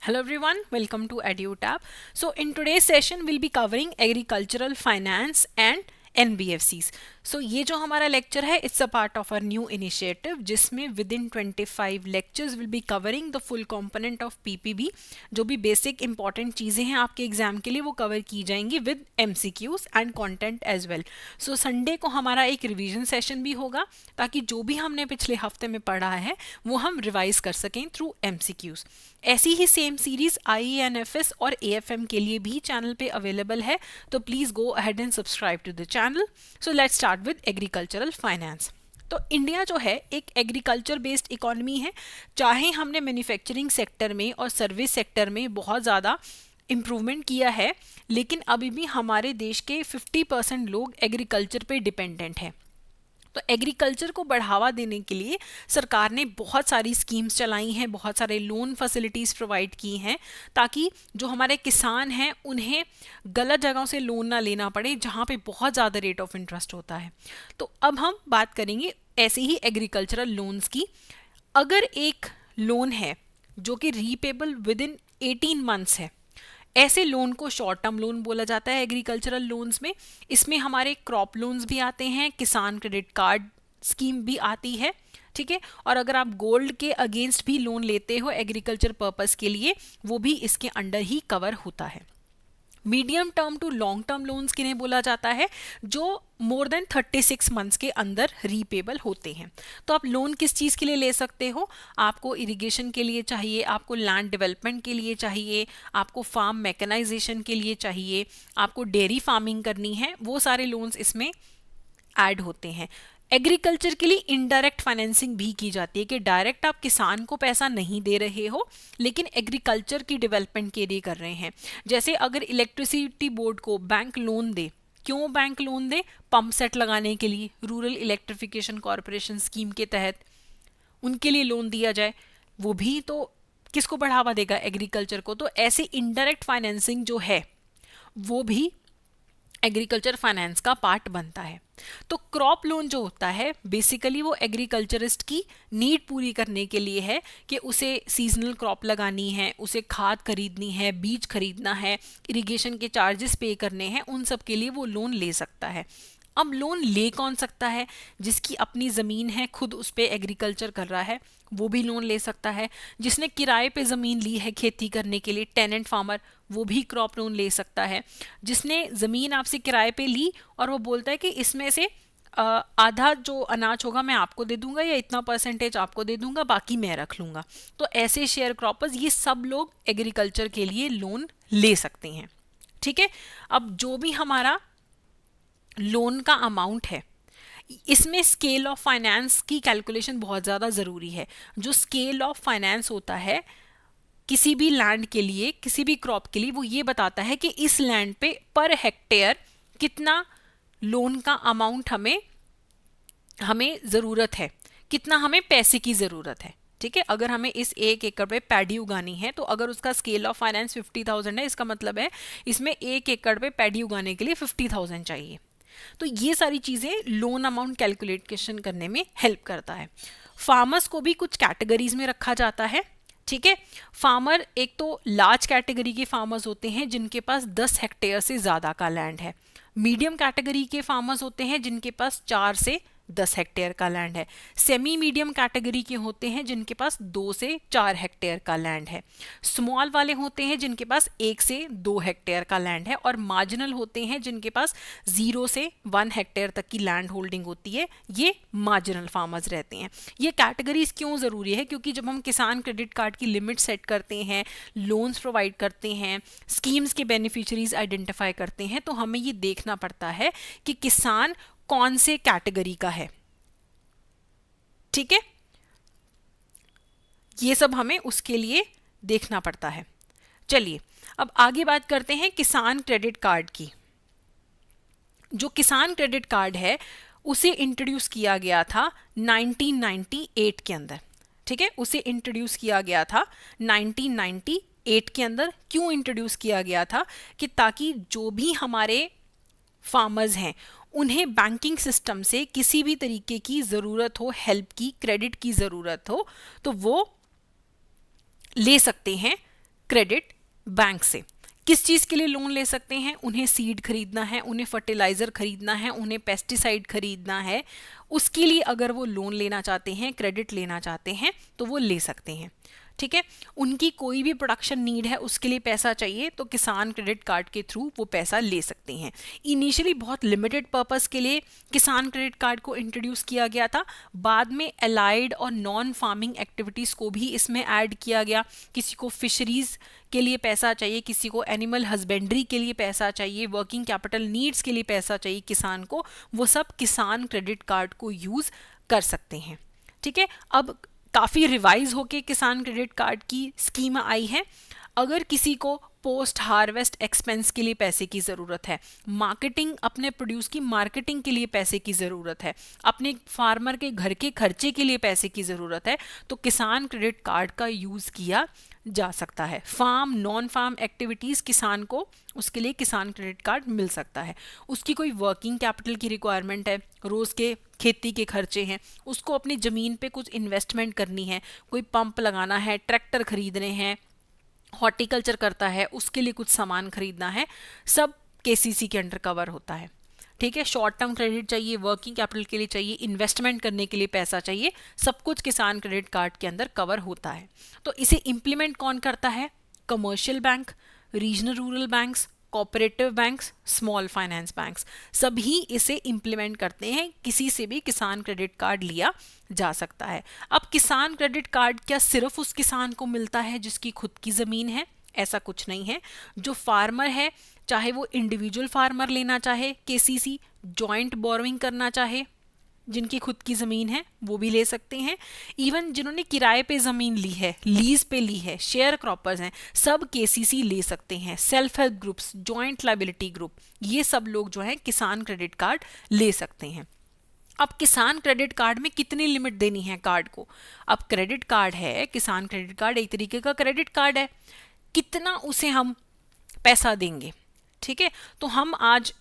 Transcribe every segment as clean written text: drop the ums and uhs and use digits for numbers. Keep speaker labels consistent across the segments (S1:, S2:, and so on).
S1: Hello everyone, welcome to EduTab. So in today's session we'll be covering agricultural finance and NBFCs. So ये जो हमारा lecture है it's a part of our new initiative जिसमें within 25 lectures will be covering the full component of PPB. जो भी basic important चीज़ें हैं आपके एग्जाम के लिए वो कवर की जाएंगी with MCQs and content as well. So Sunday को हमारा एक रिवीजन सेशन भी होगा ताकि जो भी हमने पिछले हफ्ते में पढ़ा है वो हम रिवाइज कर सकें थ्रू एमसीक्यूज. ऐसी ही सेम सीरीज IENFS और AFM के लिए भी चैनल पे अवेलेबल है, तो please go ahead and subscribe to the channel. So let's start with agricultural finance. तो इंडिया जो है एक एग्रीकल्चर बेस्ड इकोनॉमी है. चाहे हमने मैन्युफैक्चरिंग सेक्टर में और सर्विस सेक्टर में बहुत ज़्यादा इम्प्रूवमेंट किया है, लेकिन अभी भी हमारे देश के 50% लोग एग्रीकल्चर पे डिपेंडेंट हैं. तो एग्रीकल्चर को बढ़ावा देने के लिए सरकार ने बहुत सारी स्कीम्स चलाई हैं, बहुत सारे लोन फैसिलिटीज़ प्रोवाइड की हैं ताकि जो हमारे किसान हैं उन्हें गलत जगहों से लोन ना लेना पड़े जहाँ पे बहुत ज़्यादा रेट ऑफ इंटरेस्ट होता है. तो अब हम बात करेंगे ऐसे ही एग्रीकल्चरल लोन्स की. अगर एक लोन है जो कि रीपेबल विद इन 18 मंथ्स है, ऐसे लोन को शॉर्ट टर्म लोन बोला जाता है एग्रीकल्चरल लोन्स में. इसमें हमारे क्रॉप लोन्स भी आते हैं, किसान क्रेडिट कार्ड स्कीम भी आती है, ठीक है. और अगर आप गोल्ड के अगेंस्ट भी लोन लेते हो एग्रीकल्चर पर्पस के लिए, वो भी इसके अंडर ही कवर होता है. Medium term to long term loans किन्हें बोला जाता है, जो मोर देन 36 मंथ्स के अंदर रीपेबल होते हैं. तो आप लोन किस चीज़ के लिए ले सकते हो? आपको इरिगेशन के लिए चाहिए, आपको लैंड डेवलपमेंट के लिए चाहिए, आपको फार्म मैकेनाइजेशन के लिए चाहिए, आपको डेयरी फार्मिंग करनी है, वो सारे लोन्स इसमें ऐड होते हैं. एग्रीकल्चर के लिए इनडायरेक्ट फाइनेंसिंग भी की जाती है कि डायरेक्ट आप किसान को पैसा नहीं दे रहे हो लेकिन एग्रीकल्चर की डेवलपमेंट के लिए कर रहे हैं. जैसे अगर इलेक्ट्रिसिटी बोर्ड को बैंक लोन दे, क्यों बैंक लोन दे? पंप सेट लगाने के लिए, रूरल इलेक्ट्रिफिकेशन कॉरपोरेशन स्कीम के तहत उनके लिए लोन दिया जाए, वो भी तो किसको बढ़ावा देगा? एग्रीकल्चर को. तो ऐसे इनडायरेक्ट फाइनेंसिंग जो है वो भी एग्रीकल्चर फाइनेंस का पार्ट बनता है. तो क्रॉप लोन जो होता है बेसिकली वो एग्रीकल्चरिस्ट की नीड पूरी करने के लिए है कि उसे सीजनल क्रॉप लगानी है, उसे खाद खरीदनी है, बीज खरीदना है, इरिगेशन के चार्जेस पे करने हैं, उन सब के लिए वो लोन ले सकता है. अब लोन ले कौन सकता है? जिसकी अपनी ज़मीन है, खुद उस पर एग्रीकल्चर कर रहा है, वो भी लोन ले सकता है. जिसने किराए पे ज़मीन ली है खेती करने के लिए, टेनेंट फार्मर, वो भी क्रॉप लोन ले सकता है. जिसने ज़मीन आपसे किराए पे ली और वो बोलता है कि इसमें से आधा जो अनाज होगा मैं आपको दे दूंगा या इतना परसेंटेज आपको दे दूंगा, बाकी मैं रख लूंगा. तो ऐसे शेयर क्रॉपर्स, ये सब लोग एग्रीकल्चर के लिए लोन ले सकते हैं, ठीक है. अब जो भी हमारा लोन का अमाउंट है, इसमें स्केल ऑफ फाइनेंस की कैलकुलेशन बहुत ज़्यादा ज़रूरी है. जो स्केल ऑफ फाइनेंस होता है किसी भी लैंड के लिए, किसी भी क्रॉप के लिए, वो ये बताता है कि इस लैंड पे पर हेक्टेयर कितना लोन का अमाउंट हमें ज़रूरत है, कितना हमें पैसे की ज़रूरत है, ठीक है. अगर हमें इस 1 एकड़ पे पैडी उगानी है तो अगर उसका स्केल ऑफ फाइनेंस 50,000 है, इसका मतलब है इसमें 1 एकड़ पे पैडी उगाने के लिए 50,000 चाहिए. तो ये सारी चीज़ें लोन अमाउंट कैलकुलेशन करने में हेल्प करता है. फार्मर्स को भी कुछ कैटेगरीज में रखा जाता है, ठीक है. फार्मर, एक तो लार्ज कैटेगरी के फार्मर्स होते हैं जिनके पास 10 हेक्टेयर से ज़्यादा का लैंड है. मीडियम कैटेगरी के फार्मर्स होते हैं जिनके पास 4 से 10 हेक्टेयर का लैंड है. सेमी मीडियम कैटेगरी के होते हैं जिनके पास 2 से 4 हेक्टेयर का लैंड है. स्मॉल वाले होते हैं जिनके पास 1 से 2 हेक्टेयर का लैंड है. और मार्जिनल होते हैं जिनके पास 0 से 1 हेक्टेयर तक की लैंड होल्डिंग होती है. ये मार्जिनल फार्मर्स रहते हैं. ये कैटेगरीज क्यों ज़रूरी है? क्योंकि जब हम किसान क्रेडिट कार्ड की लिमिट सेट करते हैं, लोन्स प्रोवाइड करते हैं, स्कीम्स के बेनिफिशरीज आइडेंटिफाई करते हैं, तो हमें ये देखना पड़ता है कि किसान कौन से कैटेगरी का है, ठीक है. ये सब हमें उसके लिए देखना पड़ता है. चलिए अब आगे बात करते हैं किसान क्रेडिट कार्ड की. जो किसान क्रेडिट कार्ड है उसे इंट्रोड्यूस किया गया था 1998 के अंदर, ठीक है. उसे इंट्रोड्यूस किया गया था 1998 के अंदर. क्यों इंट्रोड्यूस किया गया था? कि ताकि जो भी हमारे फार्मर्स हैं उन्हें बैंकिंग सिस्टम से किसी भी तरीके की ज़रूरत हो, हेल्प की, क्रेडिट की ज़रूरत हो, तो वो ले सकते हैं क्रेडिट बैंक से। किस चीज़ के लिए लोन ले सकते हैं? उन्हें सीड खरीदना है, उन्हें फर्टिलाइज़र खरीदना है, उन्हें पेस्टिसाइड खरीदना है, उसके लिए अगर वो लोन लेना चाहते हैं, क्रेडिट लेना चाहते हैं तो वो ले सकते हैं। ठीक है, उनकी कोई भी प्रोडक्शन नीड है, उसके लिए पैसा चाहिए तो किसान क्रेडिट कार्ड के थ्रू वो पैसा ले सकते हैं। इनिशियली बहुत लिमिटेड पर्पस के लिए किसान क्रेडिट कार्ड को इंट्रोड्यूस किया गया था, बाद में अलाइड और नॉन फार्मिंग एक्टिविटीज़ को भी इसमें ऐड किया गया। किसी को फिशरीज़ के लिए पैसा चाहिए, किसी को एनिमल हस्बेंड्री के लिए पैसा चाहिए, वर्किंग कैपिटल नीड्स के लिए पैसा चाहिए किसान को, वो सब किसान क्रेडिट कार्ड को यूज़ कर सकते हैं। ठीक है, अब काफ़ी रिवाइज होके किसान क्रेडिट कार्ड की स्कीम आई है। अगर किसी को पोस्ट हार्वेस्ट एक्सपेंस के लिए पैसे की ज़रूरत है, मार्केटिंग, अपने प्रोड्यूस की मार्केटिंग के लिए पैसे की ज़रूरत है, अपने फार्मर के घर के खर्चे के लिए पैसे की ज़रूरत है, तो किसान क्रेडिट कार्ड का यूज़ किया जा सकता है। फार्म नॉन फार्म एक्टिविटीज़ किसान को, उसके लिए किसान क्रेडिट कार्ड मिल सकता है। उसकी कोई वर्किंग कैपिटल की रिक्वायरमेंट है, रोज़ के खेती के खर्चे हैं, उसको अपनी ज़मीन पे कुछ इन्वेस्टमेंट करनी है, कोई पंप लगाना है, ट्रैक्टर खरीदने हैं, हॉर्टिकल्चर करता है, उसके लिए कुछ सामान खरीदना है, सब केसीसी के अंडर कवर होता है। ठीक है, शॉर्ट टर्म क्रेडिट चाहिए, वर्किंग कैपिटल के लिए चाहिए, इन्वेस्टमेंट करने के लिए पैसा चाहिए, सब कुछ किसान क्रेडिट कार्ड के अंदर कवर होता है। तो इसे इम्प्लीमेंट कौन करता है? Commercial bank, regional rural banks, cooperative banks, small finance banks, सभी इसे इम्प्लीमेंट करते हैं। किसी से भी किसान क्रेडिट कार्ड लिया जा सकता है। अब किसान क्रेडिट कार्ड क्या सिर्फ उस किसान को मिलता है जिसकी खुद की ज़मीन है? ऐसा कुछ नहीं है। जो फार्मर है, चाहे वो इंडिविजुअल फार्मर लेना चाहे केसीसी, जॉइंट बोरोइंग करना चाहे, जिनकी खुद की ज़मीन है वो भी ले सकते हैं। इवन जिन्होंने किराए पे ज़मीन ली है, लीज पे ली है, शेयर क्रॉपर्स हैं, सब केसीसी ले सकते हैं। Self help groups, joint liability group, ये सब लोग जो हैं किसान क्रेडिट कार्ड ले सकते हैं। अब किसान क्रेडिट कार्ड में कितनी लिमिट देनी है कार्ड को? अब क्रेडिट कार्ड है, किसान क्रेडिट कार्ड एक तरीके का क्रेडिट कार्ड है, कितना उसे हम पैसा देंगे? ठीक है, तो हम आज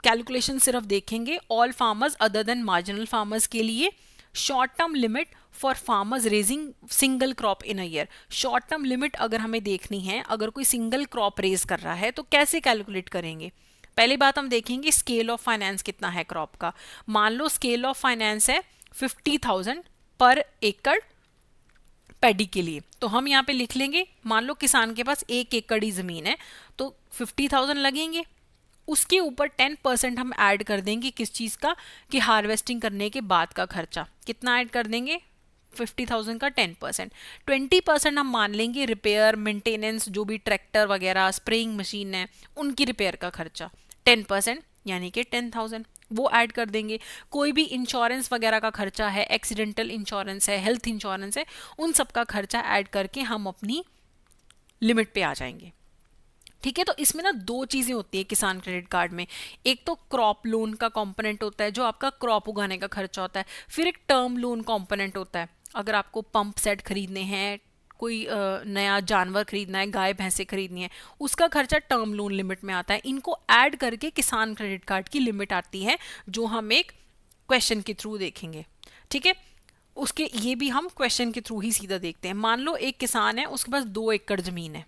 S1: कैलकुलेशन सिर्फ देखेंगे all farmers other than marginal farmers के लिए। Short term limit for farmers raising single crop in a year. Short term limit अगर हमें देखनी है, अगर कोई सिंगल क्रॉप रेज कर रहा है तो कैसे कैलकुलेट करेंगे? पहली बात हम देखेंगे स्केल ऑफ फाइनेंस कितना है क्रॉप का। मान लो स्केल ऑफ फाइनेंस है 50,000 पर एकड़ पैडी के लिए, तो हम यहाँ पे लिख लेंगे, मान लो किसान के पास 1 एकड़ ही ज़मीन है तो 50,000 लगेंगे। उसके ऊपर 10% हम ऐड कर देंगे, किस चीज़ का? कि हार्वेस्टिंग करने के बाद का खर्चा। कितना ऐड कर देंगे? 50,000 का 10%। 20% हम मान लेंगे रिपेयर मेंटेनेंस, जो भी ट्रैक्टर वगैरह स्प्रेइंग मशीन है उनकी रिपेयर का खर्चा। 10% यानी कि 10,000 वो ऐड कर देंगे। कोई भी इंश्योरेंस वगैरह का खर्चा है, एक्सीडेंटल इंश्योरेंस है, हेल्थ इंश्योरेंस है, उन सब का खर्चा ऐड करके हम अपनी लिमिट पे आ जाएंगे। ठीक है, तो इसमें ना दो चीज़ें होती है किसान क्रेडिट कार्ड में। एक तो क्रॉप लोन का कंपोनेंट होता है जो आपका क्रॉप उगाने का खर्चा होता है, फिर एक टर्म लोन कंपोनेंट होता है। अगर आपको पंप सेट खरीदने हैं, कोई नया जानवर खरीदना है, गाय भैंसे खरीदनी है, उसका खर्चा टर्म लोन लिमिट में आता है। इनको ऐड करके किसान क्रेडिट कार्ड की लिमिट आती है, जो हम एक क्वेश्चन के थ्रू देखेंगे। ठीक है, उसके ये भी हम क्वेश्चन के थ्रू ही सीधा देखते हैं। मान लो एक किसान है, उसके पास 2 एकड़ ज़मीन है,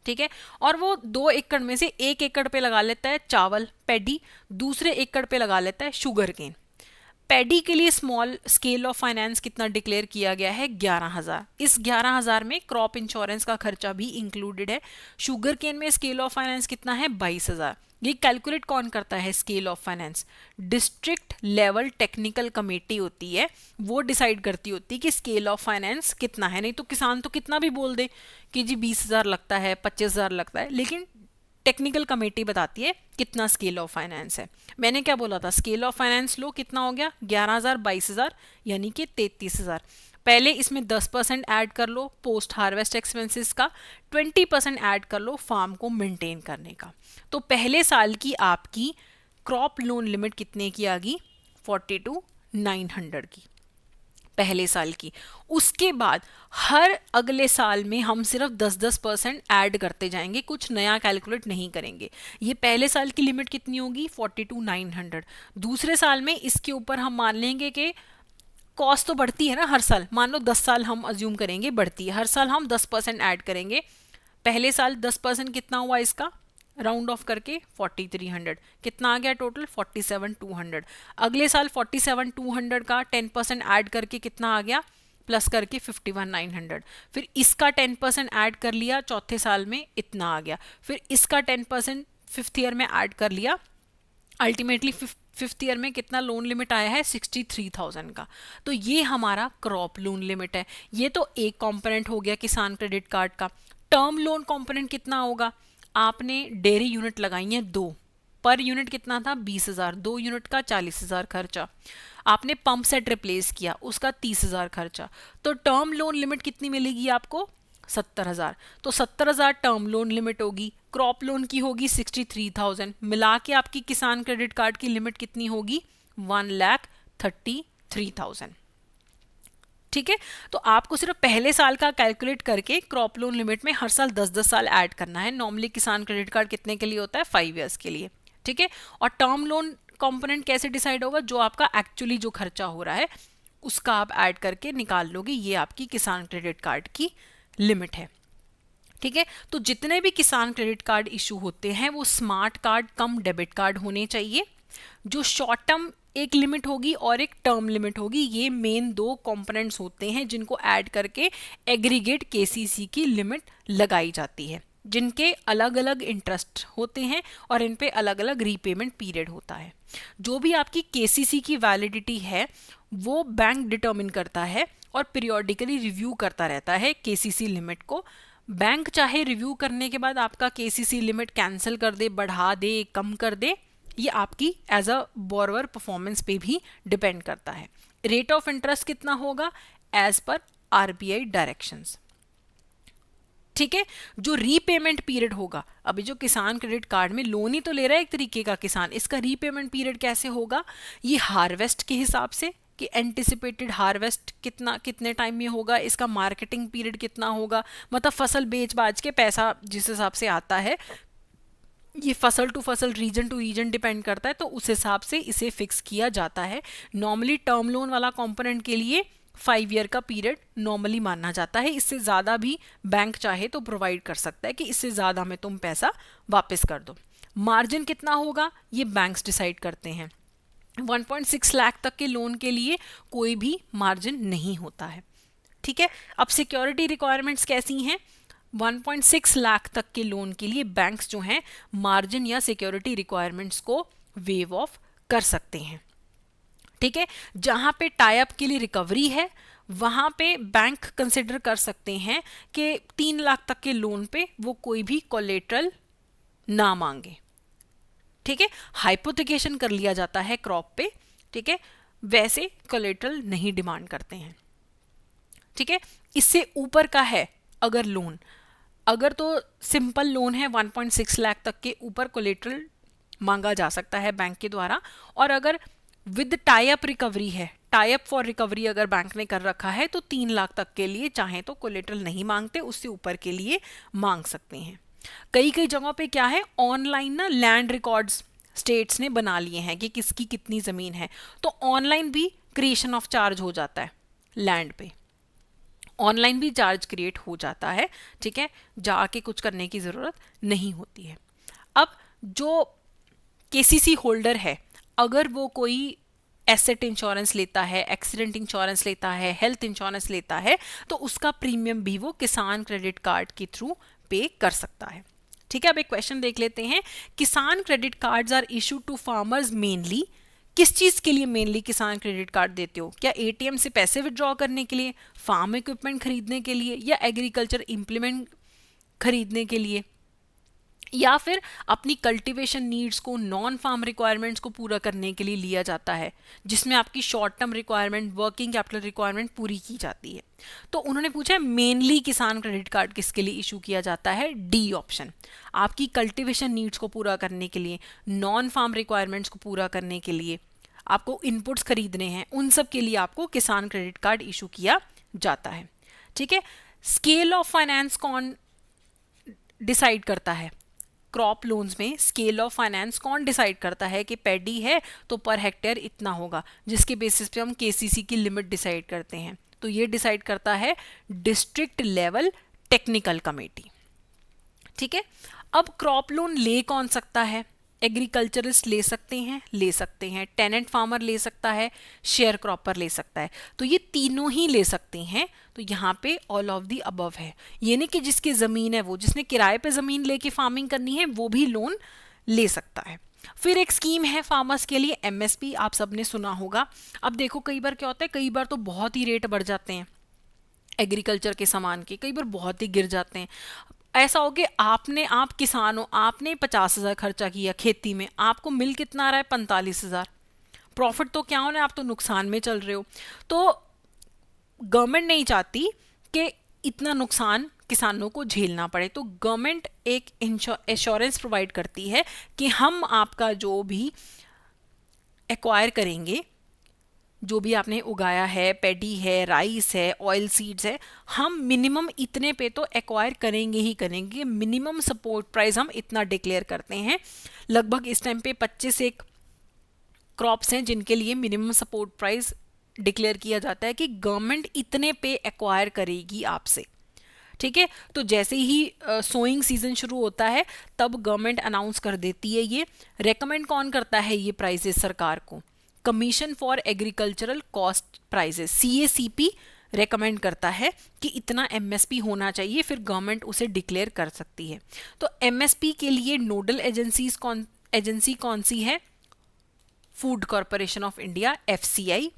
S1: ठीक है, और वो 2 एकड़ में से 1 एकड़ पे लगा लेता है चावल पैडी, दूसरे एकड़ पे लगा लेता है शुगर केन। पैडी के लिए स्मॉल स्केल ऑफ फाइनेंस कितना डिक्लेयर किया गया है? 11,000। इस 11,000 में क्रॉप इंश्योरेंस का खर्चा भी इंक्लूडेड है। शुगर केन में स्केल ऑफ फाइनेंस कितना है? 22,000। ये कैलकुलेट कौन करता है scale of finance? District level technical committee होती है, वो डिसाइड करती होती है कि स्केल ऑफ फाइनेंस कितना है। नहीं तो किसान तो कितना भी बोल दे कि जी 20,000 लगता है, 25,000 लगता है, लेकिन टेक्निकल कमेटी बताती है कितना स्केल ऑफ फाइनेंस है। मैंने क्या बोला था? स्केल ऑफ फाइनेंस लो कितना हो गया? 11,000, 22,000 यानी कि 33,000। पहले इसमें 10% ऐड कर लो पोस्ट हार्वेस्ट एक्सपेंसेस का, 20% ऐड कर लो फार्म को मेंटेन करने का। तो पहले साल की आपकी क्रॉप लोन लिमिट कितने की आ गई? 42,900 की पहले साल की। उसके बाद हर अगले साल में हम सिर्फ 10% ऐड करते जाएंगे, कुछ नया कैलकुलेट नहीं करेंगे। ये पहले साल की लिमिट कितनी होगी? 42,900। दूसरे साल में इसके ऊपर हम मान लेंगे कि कॉस्ट तो बढ़ती है ना हर साल, मान लो 10 साल हम अज्यूम करेंगे बढ़ती है, हर साल हम 10% ऐड करेंगे। पहले साल 10% कितना हुआ इसका, राउंड ऑफ करके 4300, कितना आ गया टोटल 47200। अगले साल 47200 का 10% ऐड करके कितना आ गया, प्लस करके 51900। फिर इसका 10% ऐड कर लिया चौथे साल में, इतना आ गया। फिर इसका 10% फिफ्थ ईयर में ऐड कर लिया, अल्टीमेटली फिफ्थ ईयर में कितना लोन लिमिट आया है, 63,000 का। तो ये हमारा क्रॉप लोन लिमिट है। ये तो एक कंपोनेंट हो गया किसान क्रेडिट कार्ड का। टर्म लोन कंपोनेंट कितना होगा, आपने डेयरी यूनिट लगाई है 2, पर यूनिट कितना था 20,000, 2 यूनिट का 40,000 खर्चा। आपने पंप सेट रिप्लेस किया, उसका 30,000 खर्चा। तो टर्म लोन लिमिट कितनी मिलेगी आपको, 70,000। तो 70,000 टर्म लोन लिमिट होगी, क्रॉप लोन की होगी 63,000, मिला के आपकी किसान क्रेडिट कार्ड की लिमिट कितनी होगी, 1,33,000। ठीक है, तो आपको सिर्फ पहले साल का कैलकुलेट करके क्रॉप लोन लिमिट में हर साल 10-10 साल ऐड करना है। नॉर्मली किसान क्रेडिट कार्ड कितने के लिए होता है, 5 ईयर्स के लिए। ठीक है, और टर्म लोन कंपोनेंट कैसे डिसाइड होगा, जो आपका एक्चुअली जो खर्चा हो रहा है उसका आप ऐड करके निकाल लोगे, ये आपकी किसान क्रेडिट कार्ड की लिमिट है। ठीक है, तो जितने भी किसान क्रेडिट कार्ड इशू होते हैं वो स्मार्ट कार्ड कम डेबिट कार्ड होने चाहिए। जो शॉर्ट टर्म एक लिमिट होगी और एक टर्म लिमिट होगी, ये मेन 2 कंपोनेंट्स होते हैं जिनको ऐड करके एग्रीगेट केसीसी की लिमिट लगाई जाती है, जिनके अलग अलग इंटरेस्ट होते हैं और इन पे अलग अलग रीपेमेंट पीरियड होता है। जो भी आपकी केसीसी की वैलिडिटी है वो बैंक डिटर्मिन करता है और पीरियोडिकली रिव्यू करता रहता है केसीसी लिमिट को। बैंक चाहे रिव्यू करने के बाद आपका केसीसी लिमिट कैंसिल कर दे, बढ़ा दे, कम कर दे, ये आपकी एज अ बोरोवर परफॉर्मेंस पे भी डिपेंड करता है। रेट ऑफ इंटरेस्ट कितना होगा, एज पर आरबीआई डायरेक्शंस। ठीक है, जो रीपेमेंट पीरियड होगा, अभी जो किसान क्रेडिट कार्ड में लोन ही तो ले रहा है एक तरीके का किसान, इसका रीपेमेंट पीरियड कैसे होगा, ये हार्वेस्ट के हिसाब से कि एंटिसिपेटेड हार्वेस्ट कितने टाइम में होगा, इसका मार्केटिंग पीरियड कितना होगा, मतलब फसल बेच बाज के पैसा जिस हिसाब से आता है, ये फसल टू फसल, रीजन टू रीजन डिपेंड करता है, तो उस हिसाब से इसे फिक्स किया जाता है। नॉर्मली टर्म लोन वाला कंपोनेंट के लिए 5 ईयर का पीरियड नॉर्मली माना जाता है। इससे ज़्यादा भी बैंक चाहे तो प्रोवाइड कर सकता है कि इससे ज़्यादा में तुम पैसा वापस कर दो। मार्जिन कितना होगा ये बैंक्स डिसाइड करते हैं। 1.6 लाख तक के लोन के लिए कोई भी मार्जिन नहीं होता है। ठीक है, अब सिक्योरिटी रिक्वायरमेंट्स कैसी हैं, 1.6 लाख तक के लोन के लिए बैंक्स जो हैं मार्जिन या सिक्योरिटी रिक्वायरमेंट्स को वेव ऑफ कर सकते हैं। ठीक है, जहां पे टाई अप के लिए रिकवरी है वहां पे बैंक कंसिडर कर सकते हैं कि 3 लाख तक के लोन पे वो कोई भी कोलेटरल ना मांगे। ठीक है, हाइपोथिकेशन कर लिया जाता है क्रॉप पे। ठीक है, वैसे कोलेटरल नहीं डिमांड करते हैं। ठीक है, इससे ऊपर का है अगर लोन, अगर तो सिंपल लोन है 1.6 लाख तक के ऊपर कोलेटरल मांगा जा सकता है बैंक के द्वारा। और अगर विद टाई अप रिकवरी है, टाई अप फॉर रिकवरी अगर बैंक ने कर रखा है तो 3 लाख तक के लिए चाहे तो कोलेटरल नहीं मांगते, उससे ऊपर के लिए मांग सकते हैं। कई कई जगहों पे क्या है, ऑनलाइन ना लैंड रिकॉर्ड्स स्टेट्स ने बना लिए हैं कि किसकी कितनी ज़मीन है, तो ऑनलाइन भी क्रिएशन ऑफ चार्ज हो जाता है, लैंड पे ऑनलाइन भी चार्ज क्रिएट हो जाता है। ठीक है, जाके कुछ करने की ज़रूरत नहीं होती है। अब जो केसीसी होल्डर है, अगर वो कोई एसेट इंश्योरेंस लेता है, एक्सीडेंट इंश्योरेंस लेता है, हेल्थ इंश्योरेंस लेता है, तो उसका प्रीमियम भी वो किसान क्रेडिट कार्ड के थ्रू पे कर सकता है। ठीक है, अब एक क्वेश्चन देख लेते हैं। Kisan credit cards are issued to farmers mainly, किस चीज़ के लिए मेनली किसान क्रेडिट कार्ड देते हो, क्या एटीएम से पैसे विड्रॉ करने के लिए, फार्म इक्विपमेंट खरीदने के लिए, या एग्रीकल्चर इम्प्लीमेंट खरीदने के लिए, या फिर अपनी कल्टीवेशन नीड्स को, नॉन फार्म रिक्वायरमेंट्स को पूरा करने के लिए लिया जाता है, जिसमें आपकी short term requirement, working capital requirement पूरी की जाती है। तो उन्होंने पूछा है मेनली किसान क्रेडिट कार्ड किसके लिए इशू किया जाता है, डी ऑप्शन। आपकी कल्टीवेशन नीड्स को पूरा करने के लिए, नॉन फार्म रिक्वायरमेंट्स को पूरा करने के लिए, आपको इनपुट्स खरीदने हैं, उन सब के लिए आपको किसान क्रेडिट कार्ड इशू किया जाता है। ठीक है, स्केल ऑफ फाइनेंस कौन डिसाइड करता है, क्रॉप लोन्स में स्केल ऑफ फाइनेंस कौन डिसाइड करता है कि पैडी है तो पर हेक्टेयर इतना होगा, जिसके बेसिस पे हम केसीसी की लिमिट डिसाइड करते हैं। तो ये डिसाइड करता है डिस्ट्रिक्ट लेवल टेक्निकल कमेटी। ठीक है। अब क्रॉप लोन ले कौन सकता है? एग्रीकल्चरिस्ट ले सकते हैं, टेनेंट फार्मर ले सकता है, शेयर क्रॉपर ले सकता है। तो ये तीनों ही ले सकते हैं। तो यहाँ पे ऑल ऑफ दी अबव है। ये नहीं कि जिसकी ज़मीन है, वो जिसने किराए पे ज़मीन लेके फार्मिंग करनी है वो भी लोन ले सकता है। फिर एक स्कीम है फार्मर्स के लिए, एमएसपी, आप सबने सुना होगा। अब देखो कई बार क्या होता है, कई बार तो बहुत ही रेट बढ़ जाते हैं एग्रीकल्चर के सामान के, कई बार बहुत ही गिर जाते हैं। ऐसा हो कि आप किसान हो, आपने 50,000 खर्चा किया खेती में, आपको मिल कितना आ रहा है? 45,000। प्रॉफिट तो क्या होना है, आप तो नुकसान में चल रहे हो। तो गवर्नमेंट नहीं चाहती कि इतना नुकसान किसानों को झेलना पड़े, तो गवर्नमेंट एक इंश्योरेंस प्रोवाइड करती है कि हम आपका जो भी एक्वायर करेंगे, जो भी आपने उगाया है, पैडी है, राइस है, ऑयल सीड्स है, हम मिनिमम इतने पे तो एक्वायर करेंगे ही करेंगे। मिनिमम सपोर्ट प्राइस हम इतना डिक्लेयर करते हैं। लगभग इस टाइम पे 25 एक क्रॉप्स हैं जिनके लिए मिनिमम सपोर्ट प्राइस डिक्लेयर किया जाता है कि गवर्नमेंट इतने पे एक्वायर करेगी आपसे। ठीक है, तो जैसे ही सोइंग सीजन शुरू होता है तब गवर्नमेंट अनाउंस कर देती है। ये रेकमेंड कौन करता है ये प्राइजेस सरकार को? Commission for agricultural cost prices, CACP recommend करता है कि इतना एमएसपी होना चाहिए, फिर गवर्नमेंट उसे डिक्लेयर कर सकती है। तो एमएसपी के लिए नोडल एजेंसी कौन सी है? Food corporation of India, FCI।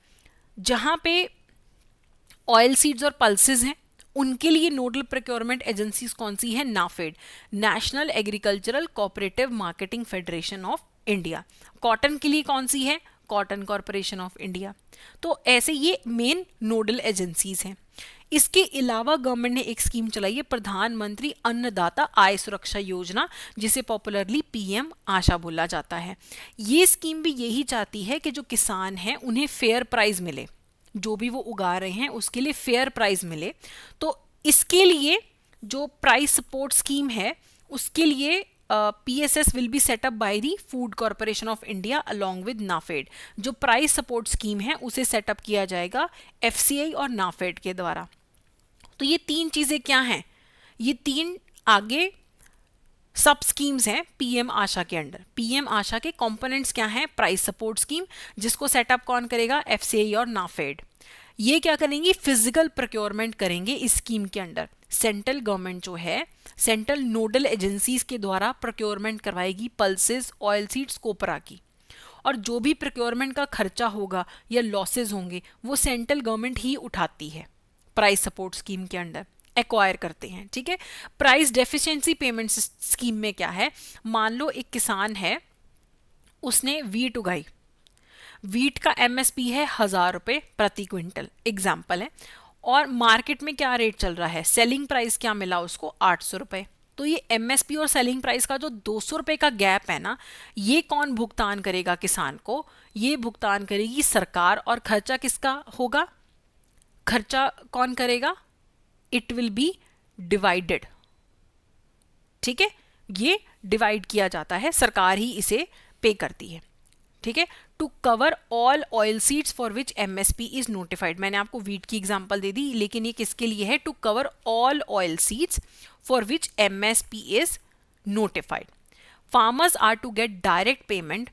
S1: जहां पे ऑयल सीड्स और पल्सेस हैं उनके लिए नोडल प्रोक्योरमेंट एजेंसीज कौन सी है? NAFED, national agricultural cooperative marketing federation of India. Cotton के लिए कौन सी है? Cotton corporation of India. तो ऐसे ये मेन नोडल एजेंसीज हैं। इसके अलावा गवर्नमेंट ने एक स्कीम चलाई है, प्रधानमंत्री अन्नदाता आय सुरक्षा योजना, जिसे पॉपुलरली PM आशा बोला जाता है। ये स्कीम भी यही चाहती है कि जो किसान हैं उन्हें फेयर प्राइस मिले, जो भी वो उगा रहे हैं उसके लिए फेयर प्राइस मिले। तो इसके लिए जो प्राइस सपोर्ट स्कीम है उसके लिए PSS will be set up by the food corporation of India along with NAFED. जो प्राइस सपोर्ट स्कीम है उसे सेटअप किया जाएगा FCI और नाफेड के द्वारा। तो ये तीन चीजें क्या हैं? ये तीन आगे सब स्कीम्स हैं PM आशा के अंडर। PM आशा के कंपोनेंट्स क्या हैं? प्राइस सपोर्ट स्कीम, जिसको सेटअप कौन करेगा? FCI और नाफेड। ये क्या करेंगी? फिजिकल प्रोक्योरमेंट करेंगे इस स्कीम के अंडर। सेंट्रल गवर्नमेंट जो है, सेंट्रल नोडल एजेंसीज के द्वारा प्रोक्योरमेंट करवाएगी पल्सेस, ऑयल सीड्स, कोपरा की। और जो भी प्रोक्योरमेंट का खर्चा होगा या लॉसेज होंगे वो सेंट्रल गवर्नमेंट ही उठाती है प्राइस सपोर्ट स्कीम के अंडर, एक्वायर करते हैं। ठीक है। प्राइस डेफिशिएंसी पेमेंट स्कीम में क्या है? मान लो एक किसान है, उसने वीट उगाई, वीट का MSP है 1,000 रुपये प्रति क्विंटल, एग्जाम्पल है, और मार्केट में क्या रेट चल रहा है? सेलिंग प्राइस क्या मिला उसको? 800 रुपये। तो ये MSP और सेलिंग प्राइस का जो 200 रुपये का गैप है ना, ये कौन भुगतान करेगा किसान को? ये भुगतान करेगी सरकार। और खर्चा किसका होगा? खर्चा कौन करेगा? It will be divided. ठीक है, ये डिवाइड किया जाता है, सरकार ही इसे पे करती है। ठीक है। To cover all oil seeds for which MSP is notified. मैंने आपको वीट की एग्जांपल दे दी, लेकिन ये किसके लिए है? To cover all oil seeds for which MSP is notified. Farmers are to get direct payment